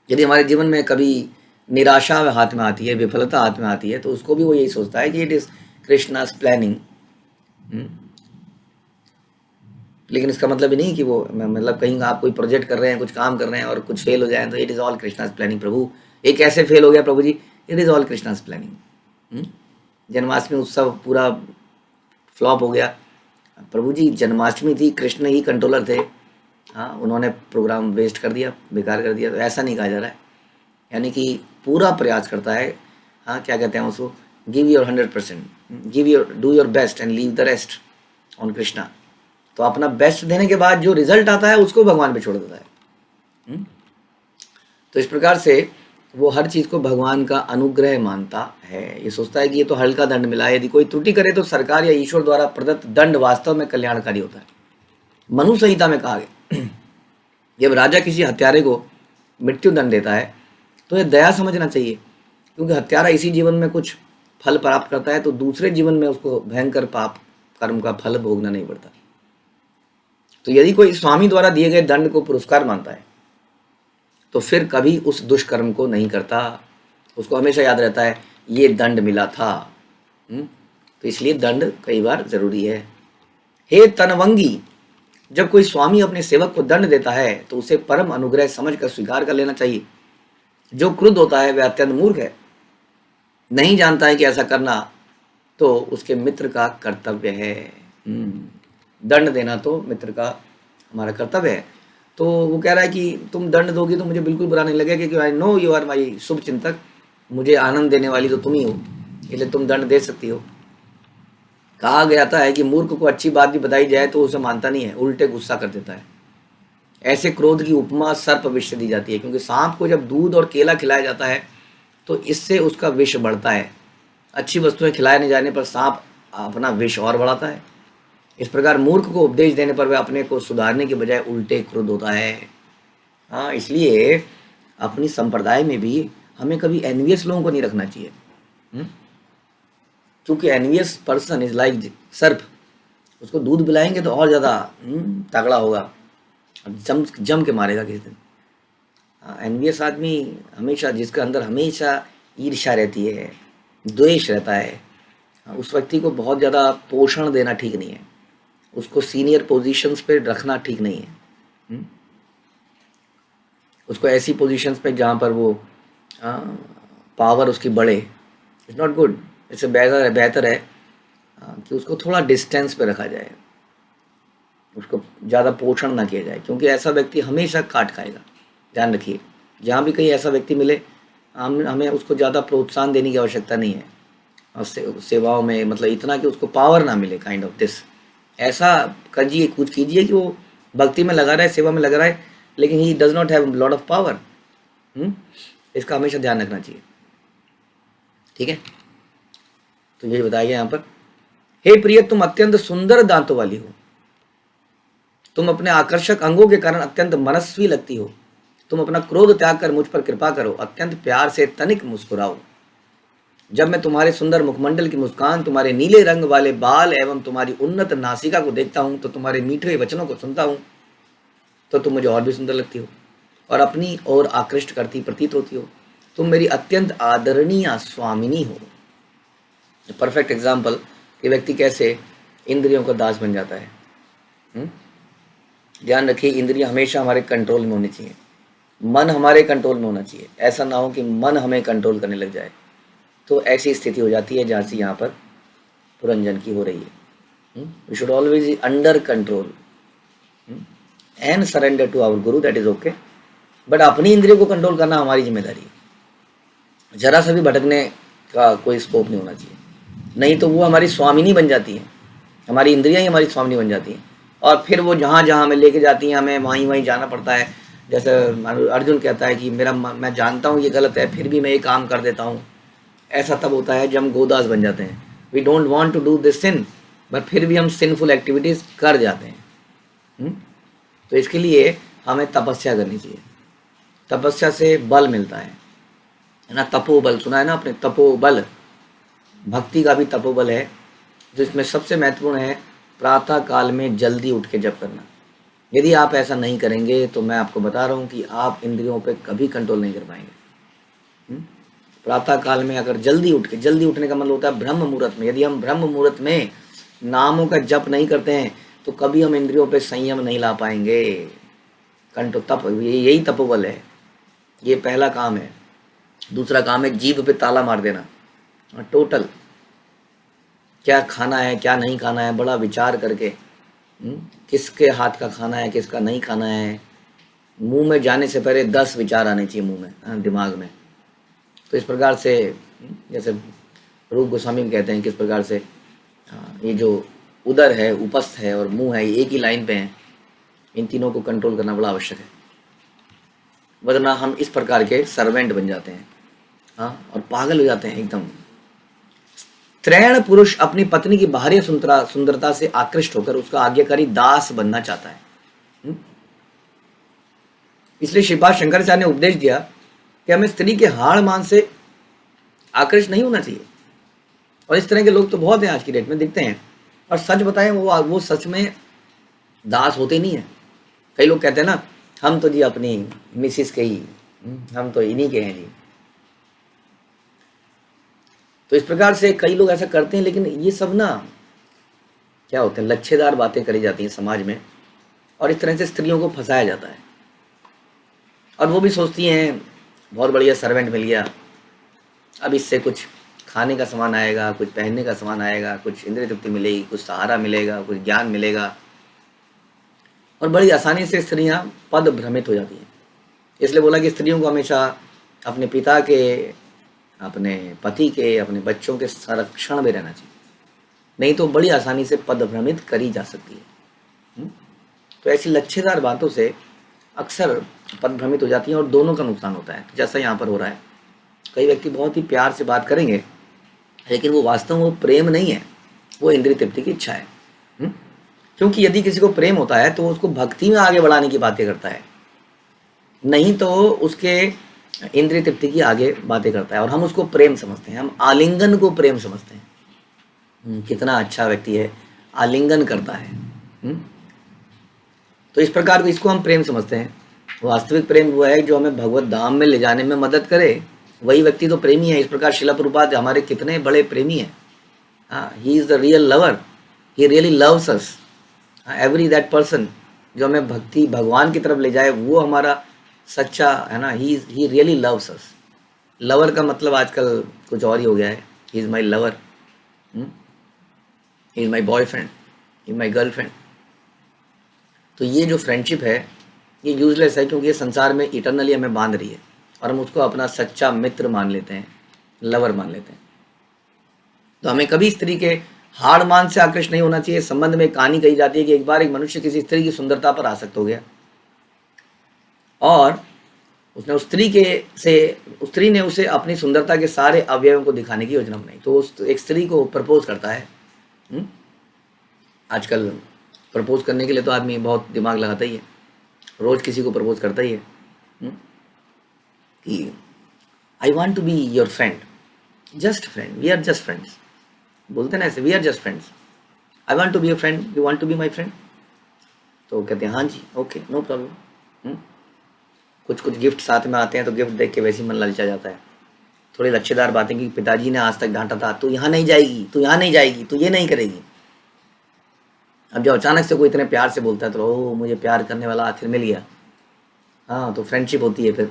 यदि हमारे जीवन में कभी निराशा हाथ में आती है, विफलता हाथ में आती है, तो उसको भी वो यही सोचता है कि इट इज कृष्णास प्लानिंग। लेकिन इसका मतलब ही नहीं कि वो, मतलब कहीं आप कोई प्रोजेक्ट कर रहे हैं, कुछ काम कर रहे हैं और कुछ फेल हो जाए तो it is all Krishna's planning. प्रभु ये कैसे फेल हो गया प्रभु जी? It is all Krishna's planning. Janmashtami उत्सव पूरा फ्लॉप हो गया। प्रभु जी जन्माष्टमी थी, कृष्ण ही कंट्रोलर थे, हाँ, उन्होंने प्रोग्राम वेस्ट कर दिया, बेकार कर दिया। तो ऐसा नहीं कहा जा रहा है। यानी कि पूरा प्रयास करता है, हाँ, क्या कहते हैं उसको, give your 100%, do your best and leave the rest on Krishna. तो अपना बेस्ट देने के बाद जो रिजल्ट आता है उसको भगवान पे छोड़ देता है। तो इस प्रकार से वो हर चीज़ को भगवान का अनुग्रह मानता है। ये सोचता है कि ये तो हल्का दंड मिला है, यदि कोई त्रुटि करे तो सरकार या ईश्वर द्वारा प्रदत्त दंड वास्तव में कल्याणकारी होता है। मनु संहिता में कहा गया, जब राजा किसी हत्यारे को मृत्यु दंड देता है तो यह दया समझना चाहिए, क्योंकि हत्यारा इसी जीवन में कुछ फल प्राप्त करता है तो दूसरे जीवन में उसको भयंकर पाप कर्म का फल भोगना नहीं पड़ता। तो यदि कोई स्वामी द्वारा दिए गए दंड को पुरस्कार मानता है तो फिर कभी उस दुष्कर्म को नहीं करता। उसको हमेशा याद रहता है ये दंड मिला था। तो इसलिए दंड कई बार जरूरी है। हे तनवंगी, जब कोई स्वामी अपने सेवक को दंड देता है तो उसे परम अनुग्रह समझकर स्वीकार कर लेना चाहिए। जो क्रुद्ध होता है वह अत्यंत मूर्ख है, नहीं जानता है कि ऐसा करना तो उसके मित्र का कर्तव्य है। दंड देना तो मित्र का हमारा कर्तव्य है। तो वो कह रहा है कि तुम दंड दोगे तो मुझे बिल्कुल बुरा नहीं लगेगा, क्योंकि I know you are my शुभ चिंतक, मुझे आनंद देने वाली तो तुम ही हो, इसलिए तुम दंड दे सकती हो। कहा गया था है कि मूर्ख को अच्छी बात भी बताई जाए तो उसे मानता नहीं है, उल्टे गुस्सा कर देता है। ऐसे क्रोध की उपमा सर्प विष से दी जाती है, क्योंकि सांप को जब दूध और केला खिलाया जाता है तो इससे उसका विष बढ़ता है। अच्छी वस्तुएं खिलाए जाने पर सांप अपना विष और बढ़ाता है। इस प्रकार मूर्ख को उपदेश देने पर वह अपने को सुधारने के बजाय उल्टे क्रोध होता है। हाँ, इसलिए अपनी संप्रदाय में भी हमें कभी एनवियस लोगों को नहीं रखना चाहिए, क्योंकि एनवियस पर्सन इज लाइक सर्प। उसको दूध पिलाएंगे तो और ज़्यादा तगड़ा होगा, अब जम के मारेगा किसी दिन। एनवियस आदमी हमेशा, जिसके अंदर हमेशा ईर्ष्या रहती है, द्वेष रहता है, उस व्यक्ति को बहुत ज़्यादा पोषण देना ठीक नहीं है, उसको सीनियर पोजीशंस पे रखना ठीक नहीं है। उसको ऐसी पोजीशंस पे जहाँ पर वो पावर उसकी बढ़े, इट्स नॉट गुड। इससे बेहतर है कि उसको थोड़ा डिस्टेंस पे रखा जाए, उसको ज़्यादा पोषण ना किया जाए, क्योंकि ऐसा व्यक्ति हमेशा काट खाएगा। ध्यान रखिए, जहाँ भी कहीं ऐसा व्यक्ति मिले हमें उसको ज़्यादा प्रोत्साहन देने की आवश्यकता नहीं है। और सेवाओं में मतलब इतना कि उसको पावर ना मिले, काइंड ऑफ दिस। ऐसा करिए, कुछ कीजिए कि वो भक्ति में लगा रहा है, सेवा में लगा रहा है, लेकिन he does not have lot of power. इसका हमेशा ध्यान रखना चाहिए, ठीक है। तो यही बताया गया यहाँ पर, हे प्रिय, तुम अत्यंत सुंदर दांतों वाली हो, तुम अपने आकर्षक अंगों के कारण अत्यंत मनस्वी लगती हो। तुम अपना क्रोध त्याग कर मुझ पर कृपा करो, अत्यंत प्यार से तनिक मुस्कुराओ। जब मैं तुम्हारे सुंदर मुखमंडल की मुस्कान, तुम्हारे नीले रंग वाले बाल एवं तुम्हारी उन्नत नासिका को देखता हूँ तो तुम्हारे मीठे वचनों को सुनता हूँ तो तुम मुझे और भी सुंदर लगती हो और अपनी ओर आकृष्ट करती प्रतीत होती हो। तुम मेरी अत्यंत आदरणीय स्वामिनी हो। परफेक्ट एग्जाम्पल कि व्यक्ति कैसे इंद्रियों का दास बन जाता है। ध्यान रखिए, इंद्रियां हमेशा हमारे कंट्रोल में होनी चाहिए, मन हमारे कंट्रोल में होना चाहिए। ऐसा ना हो कि मन हमें कंट्रोल करने लग जाए, तो ऐसी स्थिति हो जाती है जहाँ से यहाँ पर पुरंजन की हो रही है। We should always under control and surrender to our guru, that is okay. But अपनी इंद्रियों को कंट्रोल करना हमारी जिम्मेदारी है। जरा सा भी भटकने का कोई स्कोप नहीं होना चाहिए, नहीं तो वो हमारी स्वामिनी बन जाती है, हमारी इंद्रियां ही हमारी स्वामिनी बन जाती हैं और फिर वो जहाँ जहाँ हमें लेके जाती हैं हमें वहीं वहीं जाना पड़ता है। जैसे अर्जुन कहता है कि मैं जानता हूँ ये गलत है, फिर भी मैं ये काम कर देता हूँ। ऐसा तब होता है जब हम गोदास बन जाते हैं। We don't want to do this sin, but फिर भी हम सिंफुल एक्टिविटीज़ कर जाते हैं। तो इसके लिए हमें तपस्या करनी चाहिए। तपस्या से बल मिलता है ना, तपोबल सुना है ना आपने, तपोबल। भक्ति का भी तपोबल है, जिसमें सबसे महत्वपूर्ण है प्रातः काल में जल्दी उठ के जप करना। यदि आप ऐसा नहीं करेंगे तो मैं आपको बता रहा हूँ कि आप इंद्रियों पे कभी कंट्रोल नहीं कर पाएंगे। प्रातः काल में अगर जल्दी उठने का मतलब होता है ब्रह्म मुहूर्त में। यदि हम ब्रह्म मुहूर्त में नामों का जप नहीं करते हैं तो कभी हम इंद्रियों पे संयम नहीं ला पाएंगे। यही तपोबल है। ये पहला काम है। दूसरा काम है जीभ पे ताला मार देना। टोटल क्या खाना है क्या नहीं खाना है बड़ा विचार करके, किसके हाथ का खाना है किसका नहीं खाना है। मुंह में जाने से पहले 10 विचार आने चाहिए मुंह में, दिमाग में। तो इस प्रकार से जैसे रूप गोस्वामी कहते हैं किस प्रकार से ये जो उदर है, उपस्थ है और मुंह है, ये एक ही लाइन पे हैं। इन तीनों को कंट्रोल करना बड़ा आवश्यक है, वरना हम इस प्रकार के सर्वेंट बन जाते हैं और पागल हो जाते हैं एकदम। त्रैण पुरुष अपनी पत्नी की बाहरी सुंदरता से आकृष्ट होकर उसका आज्ञाकारी दास बनना चाहता है। इसलिए श्रीपाद शंकराचार्य ने उपदेश दिया कि हमें स्त्री के हाड़ मान से आकृष्ट नहीं होना चाहिए। और इस तरह के लोग तो बहुत हैं आज की डेट में, दिखते हैं। और सच बताएं वो सच में दास होते नहीं है। कई लोग कहते हैं ना, हम तो जी अपनी मिसिस के ही, हम तो इन्हीं के हैं जी। तो इस प्रकार से कई लोग ऐसा करते हैं, लेकिन ये सब ना क्या होते हैं, लच्छेदार बातें करी जाती हैं समाज में और इस तरह से स्त्रियों को फंसाया जाता है। और वो भी सोचती हैं बहुत बढ़िया सर्वेंट मिल गया, अब इससे कुछ खाने का सामान आएगा, कुछ पहनने का सामान आएगा, कुछ इंद्रिय तृप्ति मिलेगी, कुछ सहारा मिलेगा, कुछ ज्ञान मिलेगा। और बड़ी आसानी से स्त्रियां पद भ्रमित हो जाती हैं। इसलिए बोला कि स्त्रियों को हमेशा अपने पिता के, अपने पति के, अपने बच्चों के संरक्षण में रहना चाहिए, नहीं तो बड़ी आसानी से पद भ्रमित करी जा सकती है। तो ऐसी लच्छेदार बातों से अक्सर पद भ्रमित हो जाती हैं और दोनों का नुकसान होता है। जैसा यहाँ पर हो रहा है, कई व्यक्ति बहुत ही प्यार से बात करेंगे, लेकिन वो वास्तव में वो प्रेम नहीं है, वो इंद्रिय तृप्ति की इच्छा है। क्योंकि यदि किसी को प्रेम होता है तो उसको भक्ति में आगे बढ़ाने की बातें करता है, नहीं तो उसके इंद्रिय तृप्ति की आगे बातें करता है। और हम उसको प्रेम समझते हैं, हम आलिंगन को प्रेम समझते हैं। कितना अच्छा व्यक्ति है, आलिंगन करता है। तो इस प्रकार को इसको हम प्रेम समझते हैं। वास्तविक प्रेम वो है जो हमें भगवत धाम में ले जाने में मदद करे, वही व्यक्ति तो प्रेमी है। इस प्रकार शिला प्रभुपाद हमारे कितने बड़े प्रेमी हैं। He is the real lover, he really loves us. Every that person जो हमें भक्ति भगवान की तरफ ले जाए वो हमारा सच्चा है ना। He really loves us. Lover का मतलब आजकल कुछ और ही हो गया है। He is my lover, he is my boyfriend, he is my girlfriend. तो ये जो फ्रेंडशिप है ये यूजलेस है, क्योंकि ये संसार में इटरनली हमें बांध रही है और हम उसको अपना सच्चा मित्र मान लेते हैं, लवर मान लेते हैं। तो हमें कभी स्त्री के हाड़ मान से आकृष्ट नहीं होना चाहिए। संबंध में कहानी कही जाती है कि एक बार एक मनुष्य किसी स्त्री की सुंदरता पर आसक्त हो गया और उसने उस स्त्री ने उसे अपनी सुंदरता के सारे अवयवों को दिखाने की योजना बनाई। तो उस एक स्त्री को प्रपोज करता है। आजकल प्रपोज करने के लिए तो आदमी बहुत दिमाग लगाता ही है, रोज किसी को प्रपोज करता ही है कि I want to be your friend, just friend, we are just friends. बोलते ना ऐसे, we are just friends, I want to be your friend, you want to be my friend. तो कहते हैं हाँ जी, ओके, नो प्रॉब्लम। कुछ कुछ gift साथ में आते हैं तो गिफ्ट देख के वैसे ही मन ललचा जाता है। थोड़ी लच्छेदार बातें कि पिताजी ने आज तक डांटा था, तू यहाँ नहीं जाएगी, तू यहाँ नहीं जाएगी, तू ये नहीं करेगी। अब जब अचानक से कोई इतने प्यार से बोलता है तो ओ, मुझे प्यार करने वाला आखिर मिल गया। हाँ, तो फ्रेंडशिप होती है फिर,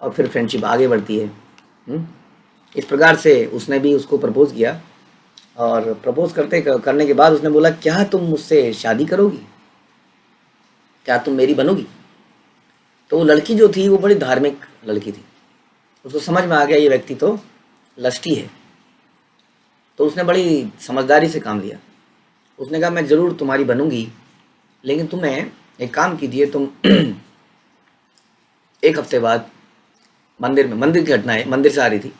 और फिर फ्रेंडशिप आगे बढ़ती है। इस प्रकार से उसने भी उसको प्रपोज किया, और प्रपोज करने के बाद उसने बोला, क्या तुम मुझसे शादी करोगी, क्या तुम मेरी बनोगी। तो वो लड़की जो थी वो बड़ी धार्मिक लड़की थी, उसको समझ में आ गया ये व्यक्ति तो लस्टी है। तो उसने बड़ी समझदारी से काम लिया। उसने कहा, मैं ज़रूर तुम्हारी बनूंगी, लेकिन तुम्हें एक काम कीजिए, तुम एक हफ्ते बाद मंदिर की घटना है, मंदिर से आ रही थी।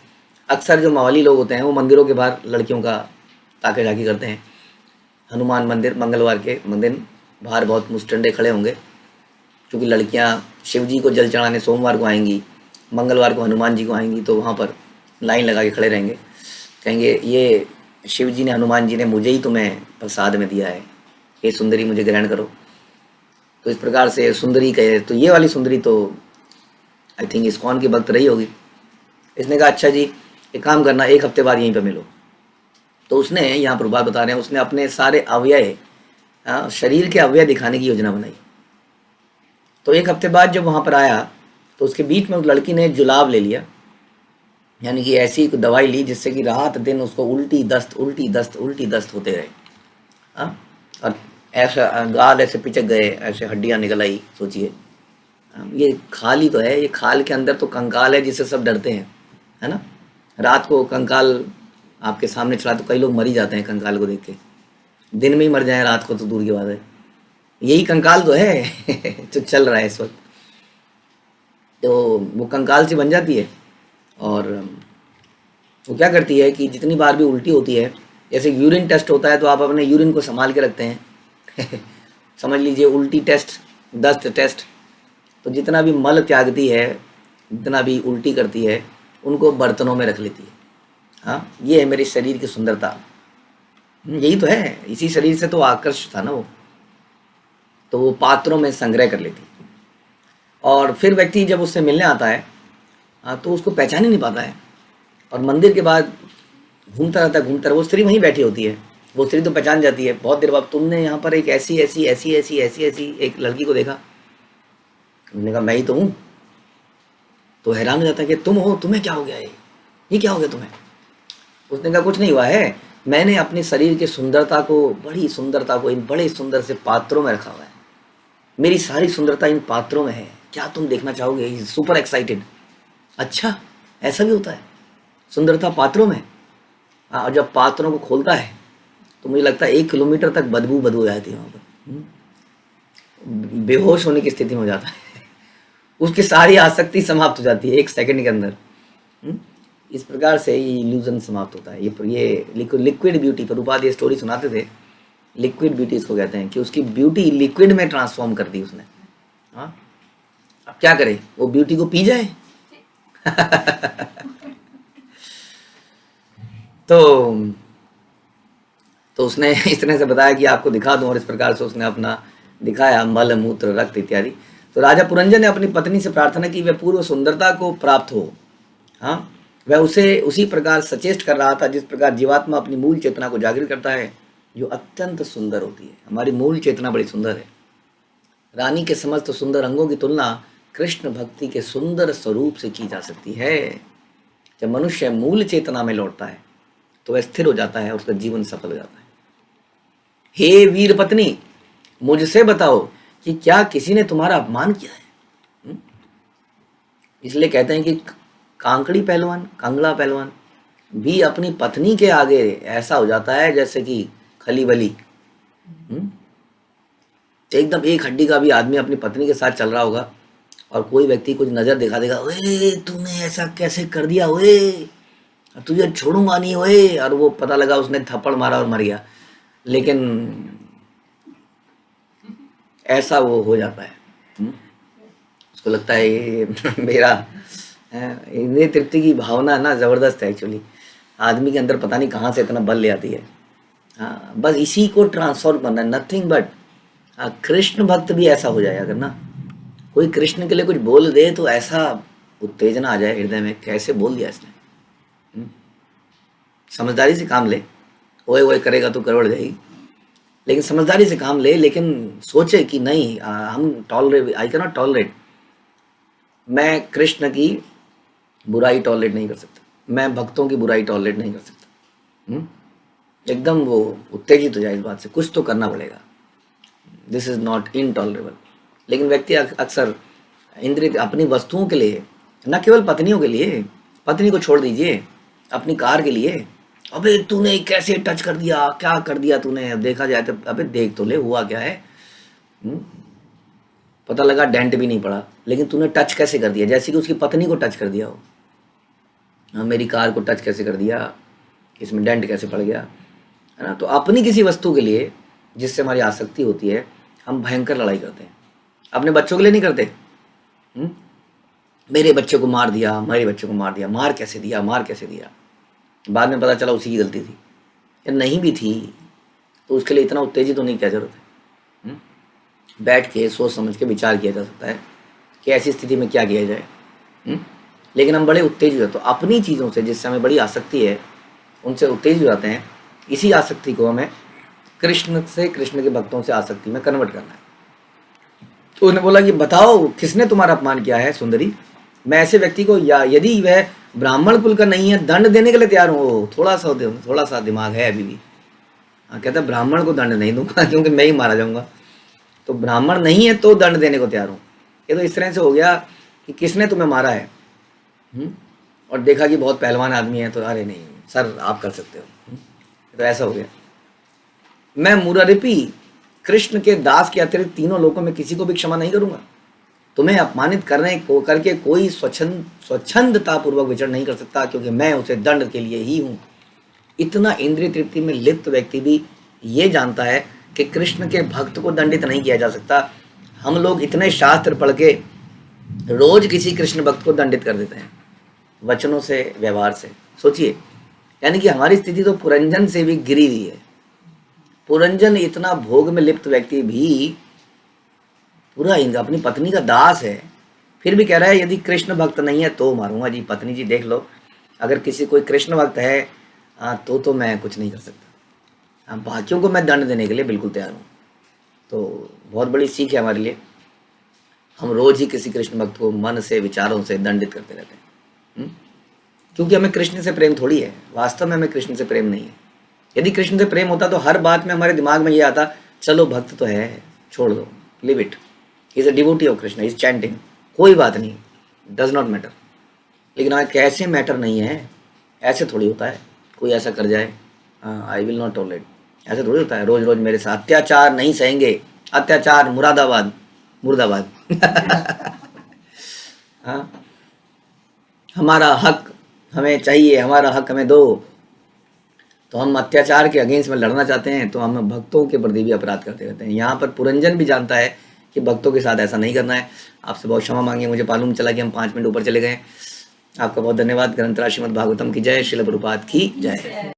अक्सर जो मवाली लोग होते हैं वो मंदिरों के बाहर लड़कियों का ताके झाकी करते हैं। हनुमान मंदिर मंगलवार के दिन बाहर बहुत मुस्टंडे खड़े होंगे, क्योंकि लड़कियां शिव जी को जल चढ़ाने सोमवार को आएंगी, मंगलवार को हनुमान जी को आएंगी, तो वहाँ पर लाइन लगा के खड़े रहेंगे, कहेंगे ये शिव जी ने, हनुमान जी ने मुझे ही तुम्हें प्रसाद में दिया है, ये सुंदरी मुझे ग्रहण करो। तो इस प्रकार से सुंदरी कहे, तो ये वाली सुंदरी तो आई थिंक इस्कॉन की भक्त रही होगी। इसने कहा, अच्छा जी एक काम करना, एक हफ्ते बाद यहीं पर मिलो। तो उसने, यहाँ पर बात बता रहे हैं, उसने अपने सारे अवयव, शरीर के अवयव दिखाने की योजना बनाई। तो एक हफ्ते बाद जब वहाँ पर आया तो उसके बीच में उस लड़की ने जुलाब ले लिया, यानी कि ऐसी दवाई ली जिससे कि रात दिन उसको उल्टी दस्त उल्टी दस्त उल्टी दस्त होते रहे। हाँ, और ऐसा गाल ऐसे पिचक गए, ऐसे हड्डियाँ निकल आई। सोचिए, ये खाल ही तो है, ये खाल के अंदर तो कंकाल है जिससे सब डरते हैं, है ना। रात को कंकाल आपके सामने चला तो कई लोग मर ही जाते हैं कंकाल को देख के, दिन में ही मर जाए, रात को तो दूर की बात है। यही कंकाल तो है जो चल रहा है इस वक्त। तो वो कंकाल से बन जाती है, और वो क्या करती है कि जितनी बार भी उल्टी होती है, जैसे यूरिन टेस्ट होता है तो आप अपने यूरिन को संभाल के रखते हैं समझ लीजिए उल्टी टेस्ट, दस्त टेस्ट। तो जितना भी मल त्यागती है, जितना भी उल्टी करती है, उनको बर्तनों में रख लेती है। हाँ, ये है मेरे शरीर की सुंदरता, यही तो है, इसी शरीर से तो आकर्ष था ना वो। तो वो पात्रों में संग्रह कर लेती। और फिर व्यक्ति जब उससे मिलने आता है, तो उसको पहचान ही नहीं पाता है, और मंदिर के बाद घूमता रहता है। वो स्त्री वहीं बैठी होती है, वो स्त्री तो पहचान जाती है। बहुत देर बाद, तुमने यहाँ पर एक ऐसी ऐसी ऐसी ऐसी ऐसी ऐसी एक लड़की को देखा। उन्होंने कहा, मैं ही तो हूँ। तो हैरान हो जाता है कि तुम हो, तुम्हें क्या हो गया, ये क्या हो गया तुम्हें। उसने कहा, कुछ नहीं हुआ है, मैंने अपने शरीर की सुंदरता को, बड़ी सुंदरता को इन बड़े सुंदर से पात्रों में रखा हुआ है। मेरी सारी सुंदरता इन पात्रों में है, क्या तुम देखना चाहोगे। Super excited. अच्छा, ऐसा भी होता है, सुंदरता पात्रों में। और जब पात्रों को खोलता है तो मुझे लगता है 1 किलोमीटर तक बदबू हो जाती है वहाँ पर। बेहोश होने की स्थिति में हो जाता है उसकी सारी आसक्ति समाप्त हो जाती है 1 सेकंड के अंदर। इस प्रकार से ये इल्यूजन समाप्त होता है। ये लिक्विड ब्यूटी पर उपाध्याय स्टोरी सुनाते थे, लिक्विड ब्यूटी इसको कहते हैं, कि उसकी ब्यूटी लिक्विड में ट्रांसफॉर्म कर दी उसने। हाँ, अब क्या करे, वो ब्यूटी को पी जाए तो उसने इस तरह से बताया कि आपको दिखा दूं, और इस प्रकार से उसने अपना दिखाया, मल मूत्र रक्त इत्यादि। तो राजा पुरंजन ने अपनी पत्नी से प्रार्थना की वह पूर्व सुंदरता को प्राप्त हो। हाँ, वह उसे उसी प्रकार सचेष्ट कर रहा था जिस प्रकार जीवात्मा अपनी मूल चेतना को जागृत करता है, जो अत्यंत सुंदर होती है। हमारी मूल चेतना बड़ी सुंदर है। रानी के समस्त सुंदर अंगों की तुलना कृष्ण भक्ति के सुंदर स्वरूप से की जा सकती है। जब मनुष्य मूल चेतना में लौटता है तो वह स्थिर हो जाता है, उसका जीवन सफल हो जाता है। हे वीर पत्नी, मुझसे बताओ कि क्या किसी ने तुम्हारा अपमान किया है। इसलिए कहते हैं कि कांगड़ा पहलवान भी अपनी पत्नी के आगे ऐसा हो जाता है जैसे कि खली बली। एकदम एक हड्डी का भी आदमी अपनी पत्नी के साथ चल रहा होगा, और कोई व्यक्ति कुछ नजर दिखा देगा, ओए तूने ऐसा कैसे कर दिया, ओए तुझे छोड़ूंगा नहीं, ओए, और वो पता लगा उसने थप्पड़ मारा और मर गया। लेकिन ऐसा वो हो जाता है। उसको लगता है ये मेरा इंद्रिय तृप्ति की भावना ना जबरदस्त है। एक्चुअली आदमी के अंदर पता नहीं कहाँ से इतना बल ले आती है। हाँ, बस इसी को ट्रांसफॉर्म करना है, नथिंग बट कृष्ण भक्त भी ऐसा हो जाए अगर ना, कोई कृष्ण के लिए कुछ बोल दे तो ऐसा उत्तेजना आ जाए हृदय में, कैसे बोल दिया इसने। हम्म, समझदारी से काम ले, ओए ओए करेगा तो करवड़ जाएगी, लेकिन समझदारी से काम ले, लेकिन सोचे कि नहीं, हम tolerate, I can not tolerate, मैं कृष्ण की बुराई टॉलरेट नहीं कर सकता, मैं भक्तों की बुराई टॉलरेट नहीं कर सकता। एकदम वो उत्तेजित हो जाए इस बात से, कुछ तो करना पड़ेगा, दिस इज नॉट इनटॉलरेबल। लेकिन व्यक्ति अक्सर इंद्रिय अपनी वस्तुओं के लिए, न केवल पत्नियों के लिए, पत्नी को छोड़ दीजिए, अपनी कार के लिए, अबे तूने कैसे टच कर दिया, क्या कर दिया तूने, अब देखा जाए तो अबे देख तो ले हुआ क्या है। पता लगा डेंट भी नहीं पड़ा, लेकिन तूने टच कैसे कर दिया, जैसे कि उसकी पत्नी को टच कर दिया हो। हाँ, मेरी कार को टच कैसे कर दिया, इसमें डेंट कैसे पड़ गया, है ना। तो अपनी किसी वस्तु के लिए जिससे हमारी आसक्ति होती है, हम भयंकर लड़ाई करते हैं। अपने बच्चों के लिए नहीं करते। मेरे बच्चे को मार दिया, मेरे बच्चे को मार दिया, मार कैसे दिया, मार कैसे दिया, बाद में पता चला उसी की गलती थी या नहीं भी थी, तो उसके लिए इतना उत्तेजित होने की क्या जरूरत है। बैठ के सोच समझ के विचार किया जा सकता है कि ऐसी स्थिति में क्या किया जाए। लेकिन हम बड़े उत्तेजित होते, तो अपनी चीज़ों से जिससे हमें बड़ी आसक्ति है उनसे उत्तेजित हो जाते हैं। इसी आसक्ति को हमें कृष्ण से, कृष्ण के भक्तों से आसक्ति में कन्वर्ट करना है। तो उसने बोला कि बताओ किसने तुम्हारा अपमान किया है सुंदरी, मैं ऐसे व्यक्ति को, या यदि वह ब्राह्मण कुल का नहीं है, दंड देने के लिए तैयार हूँ। थोड़ा सा दिमाग है अभी भी। कहता है ब्राह्मण को दंड नहीं दूंगा क्योंकि मैं ही मारा जाऊंगा, तो ब्राह्मण नहीं है तो दंड देने को तैयार हूँ। ये तो इस तरह से हो गया कि किसने तुम्हें मारा है, और देखा कि बहुत पहलवान आदमी है तो अरे नहीं सर आप कर सकते हो। तो ऐसा हो गया। मैं मुरारिपी कृष्ण के दास के अतिरिक्त तीनों लोकों में किसी को भी क्षमा नहीं करूंगा। तुम्हें अपमानित करने को करके कोई स्वच्छंदता पूर्वक विचरण नहीं कर सकता, क्योंकि मैं उसे दंड के लिए ही हूँ। इतना इंद्रिय तृप्ति में लिप्त व्यक्ति भी ये जानता है कि कृष्ण के भक्त को दंडित नहीं किया जा सकता। हम लोग इतने शास्त्र पढ़ के रोज किसी कृष्ण भक्त को दंडित कर देते हैं, वचनों से, व्यवहार से। सोचिए, यानी कि हमारी स्थिति तो पुरंजन से भी गिरी हुई है। पुरंजन इतना भोग में लिप्त व्यक्ति भी पूरा अपनी पत्नी का दास है, फिर भी कह रहा है यदि कृष्ण भक्त नहीं है तो मारूंगा जी। पत्नी जी देख लो, अगर किसी कोई कृष्ण भक्त है तो मैं कुछ नहीं कर सकता, बाकियों को मैं दंड देने के लिए बिल्कुल तैयार हूँ। तो बहुत बड़ी सीख है हमारे लिए। हम रोज ही किसी कृष्ण भक्त को मन से, विचारों से दंडित करते रहते हैं, क्योंकि हमें कृष्ण से प्रेम थोड़ी है। वास्तव में हमें कृष्ण से प्रेम नहीं है। यदि कृष्ण से प्रेम होता तो हर बात में हमारे दिमाग में ये आता, चलो भक्त तो है, छोड़ दो, live it, is a devotee of Krishna, is chanting, कोई बात नहीं, डज नॉट मैटर। लेकिन आज कैसे मैटर नहीं है, ऐसे थोड़ी होता है कोई ऐसा कर जाए, आई विल नॉट टॉलरेट, ऐसे थोड़ी होता है। रोज रोज मेरे साथ अत्याचार नहीं सहेंगे, अत्याचार मुरादाबाद, मुर्दाबाद। हाँ, हमारा हक हमें चाहिए, हमारा हक हमें दो। तो हम अत्याचार के अगेंस्ट में लड़ना चाहते हैं, तो हम भक्तों के प्रति भी अपराध करते रहते हैं। यहाँ पर पुरंजन भी जानता है कि भक्तों के साथ ऐसा नहीं करना है। आपसे बहुत क्षमा मांगिए, मुझे मालूम चला कि हम 5 मिनट ऊपर चले गए। आपका बहुत धन्यवाद। ग्रंथराज श्रीमद् भागवतम की जय, श्रील प्रभुपाद की जय।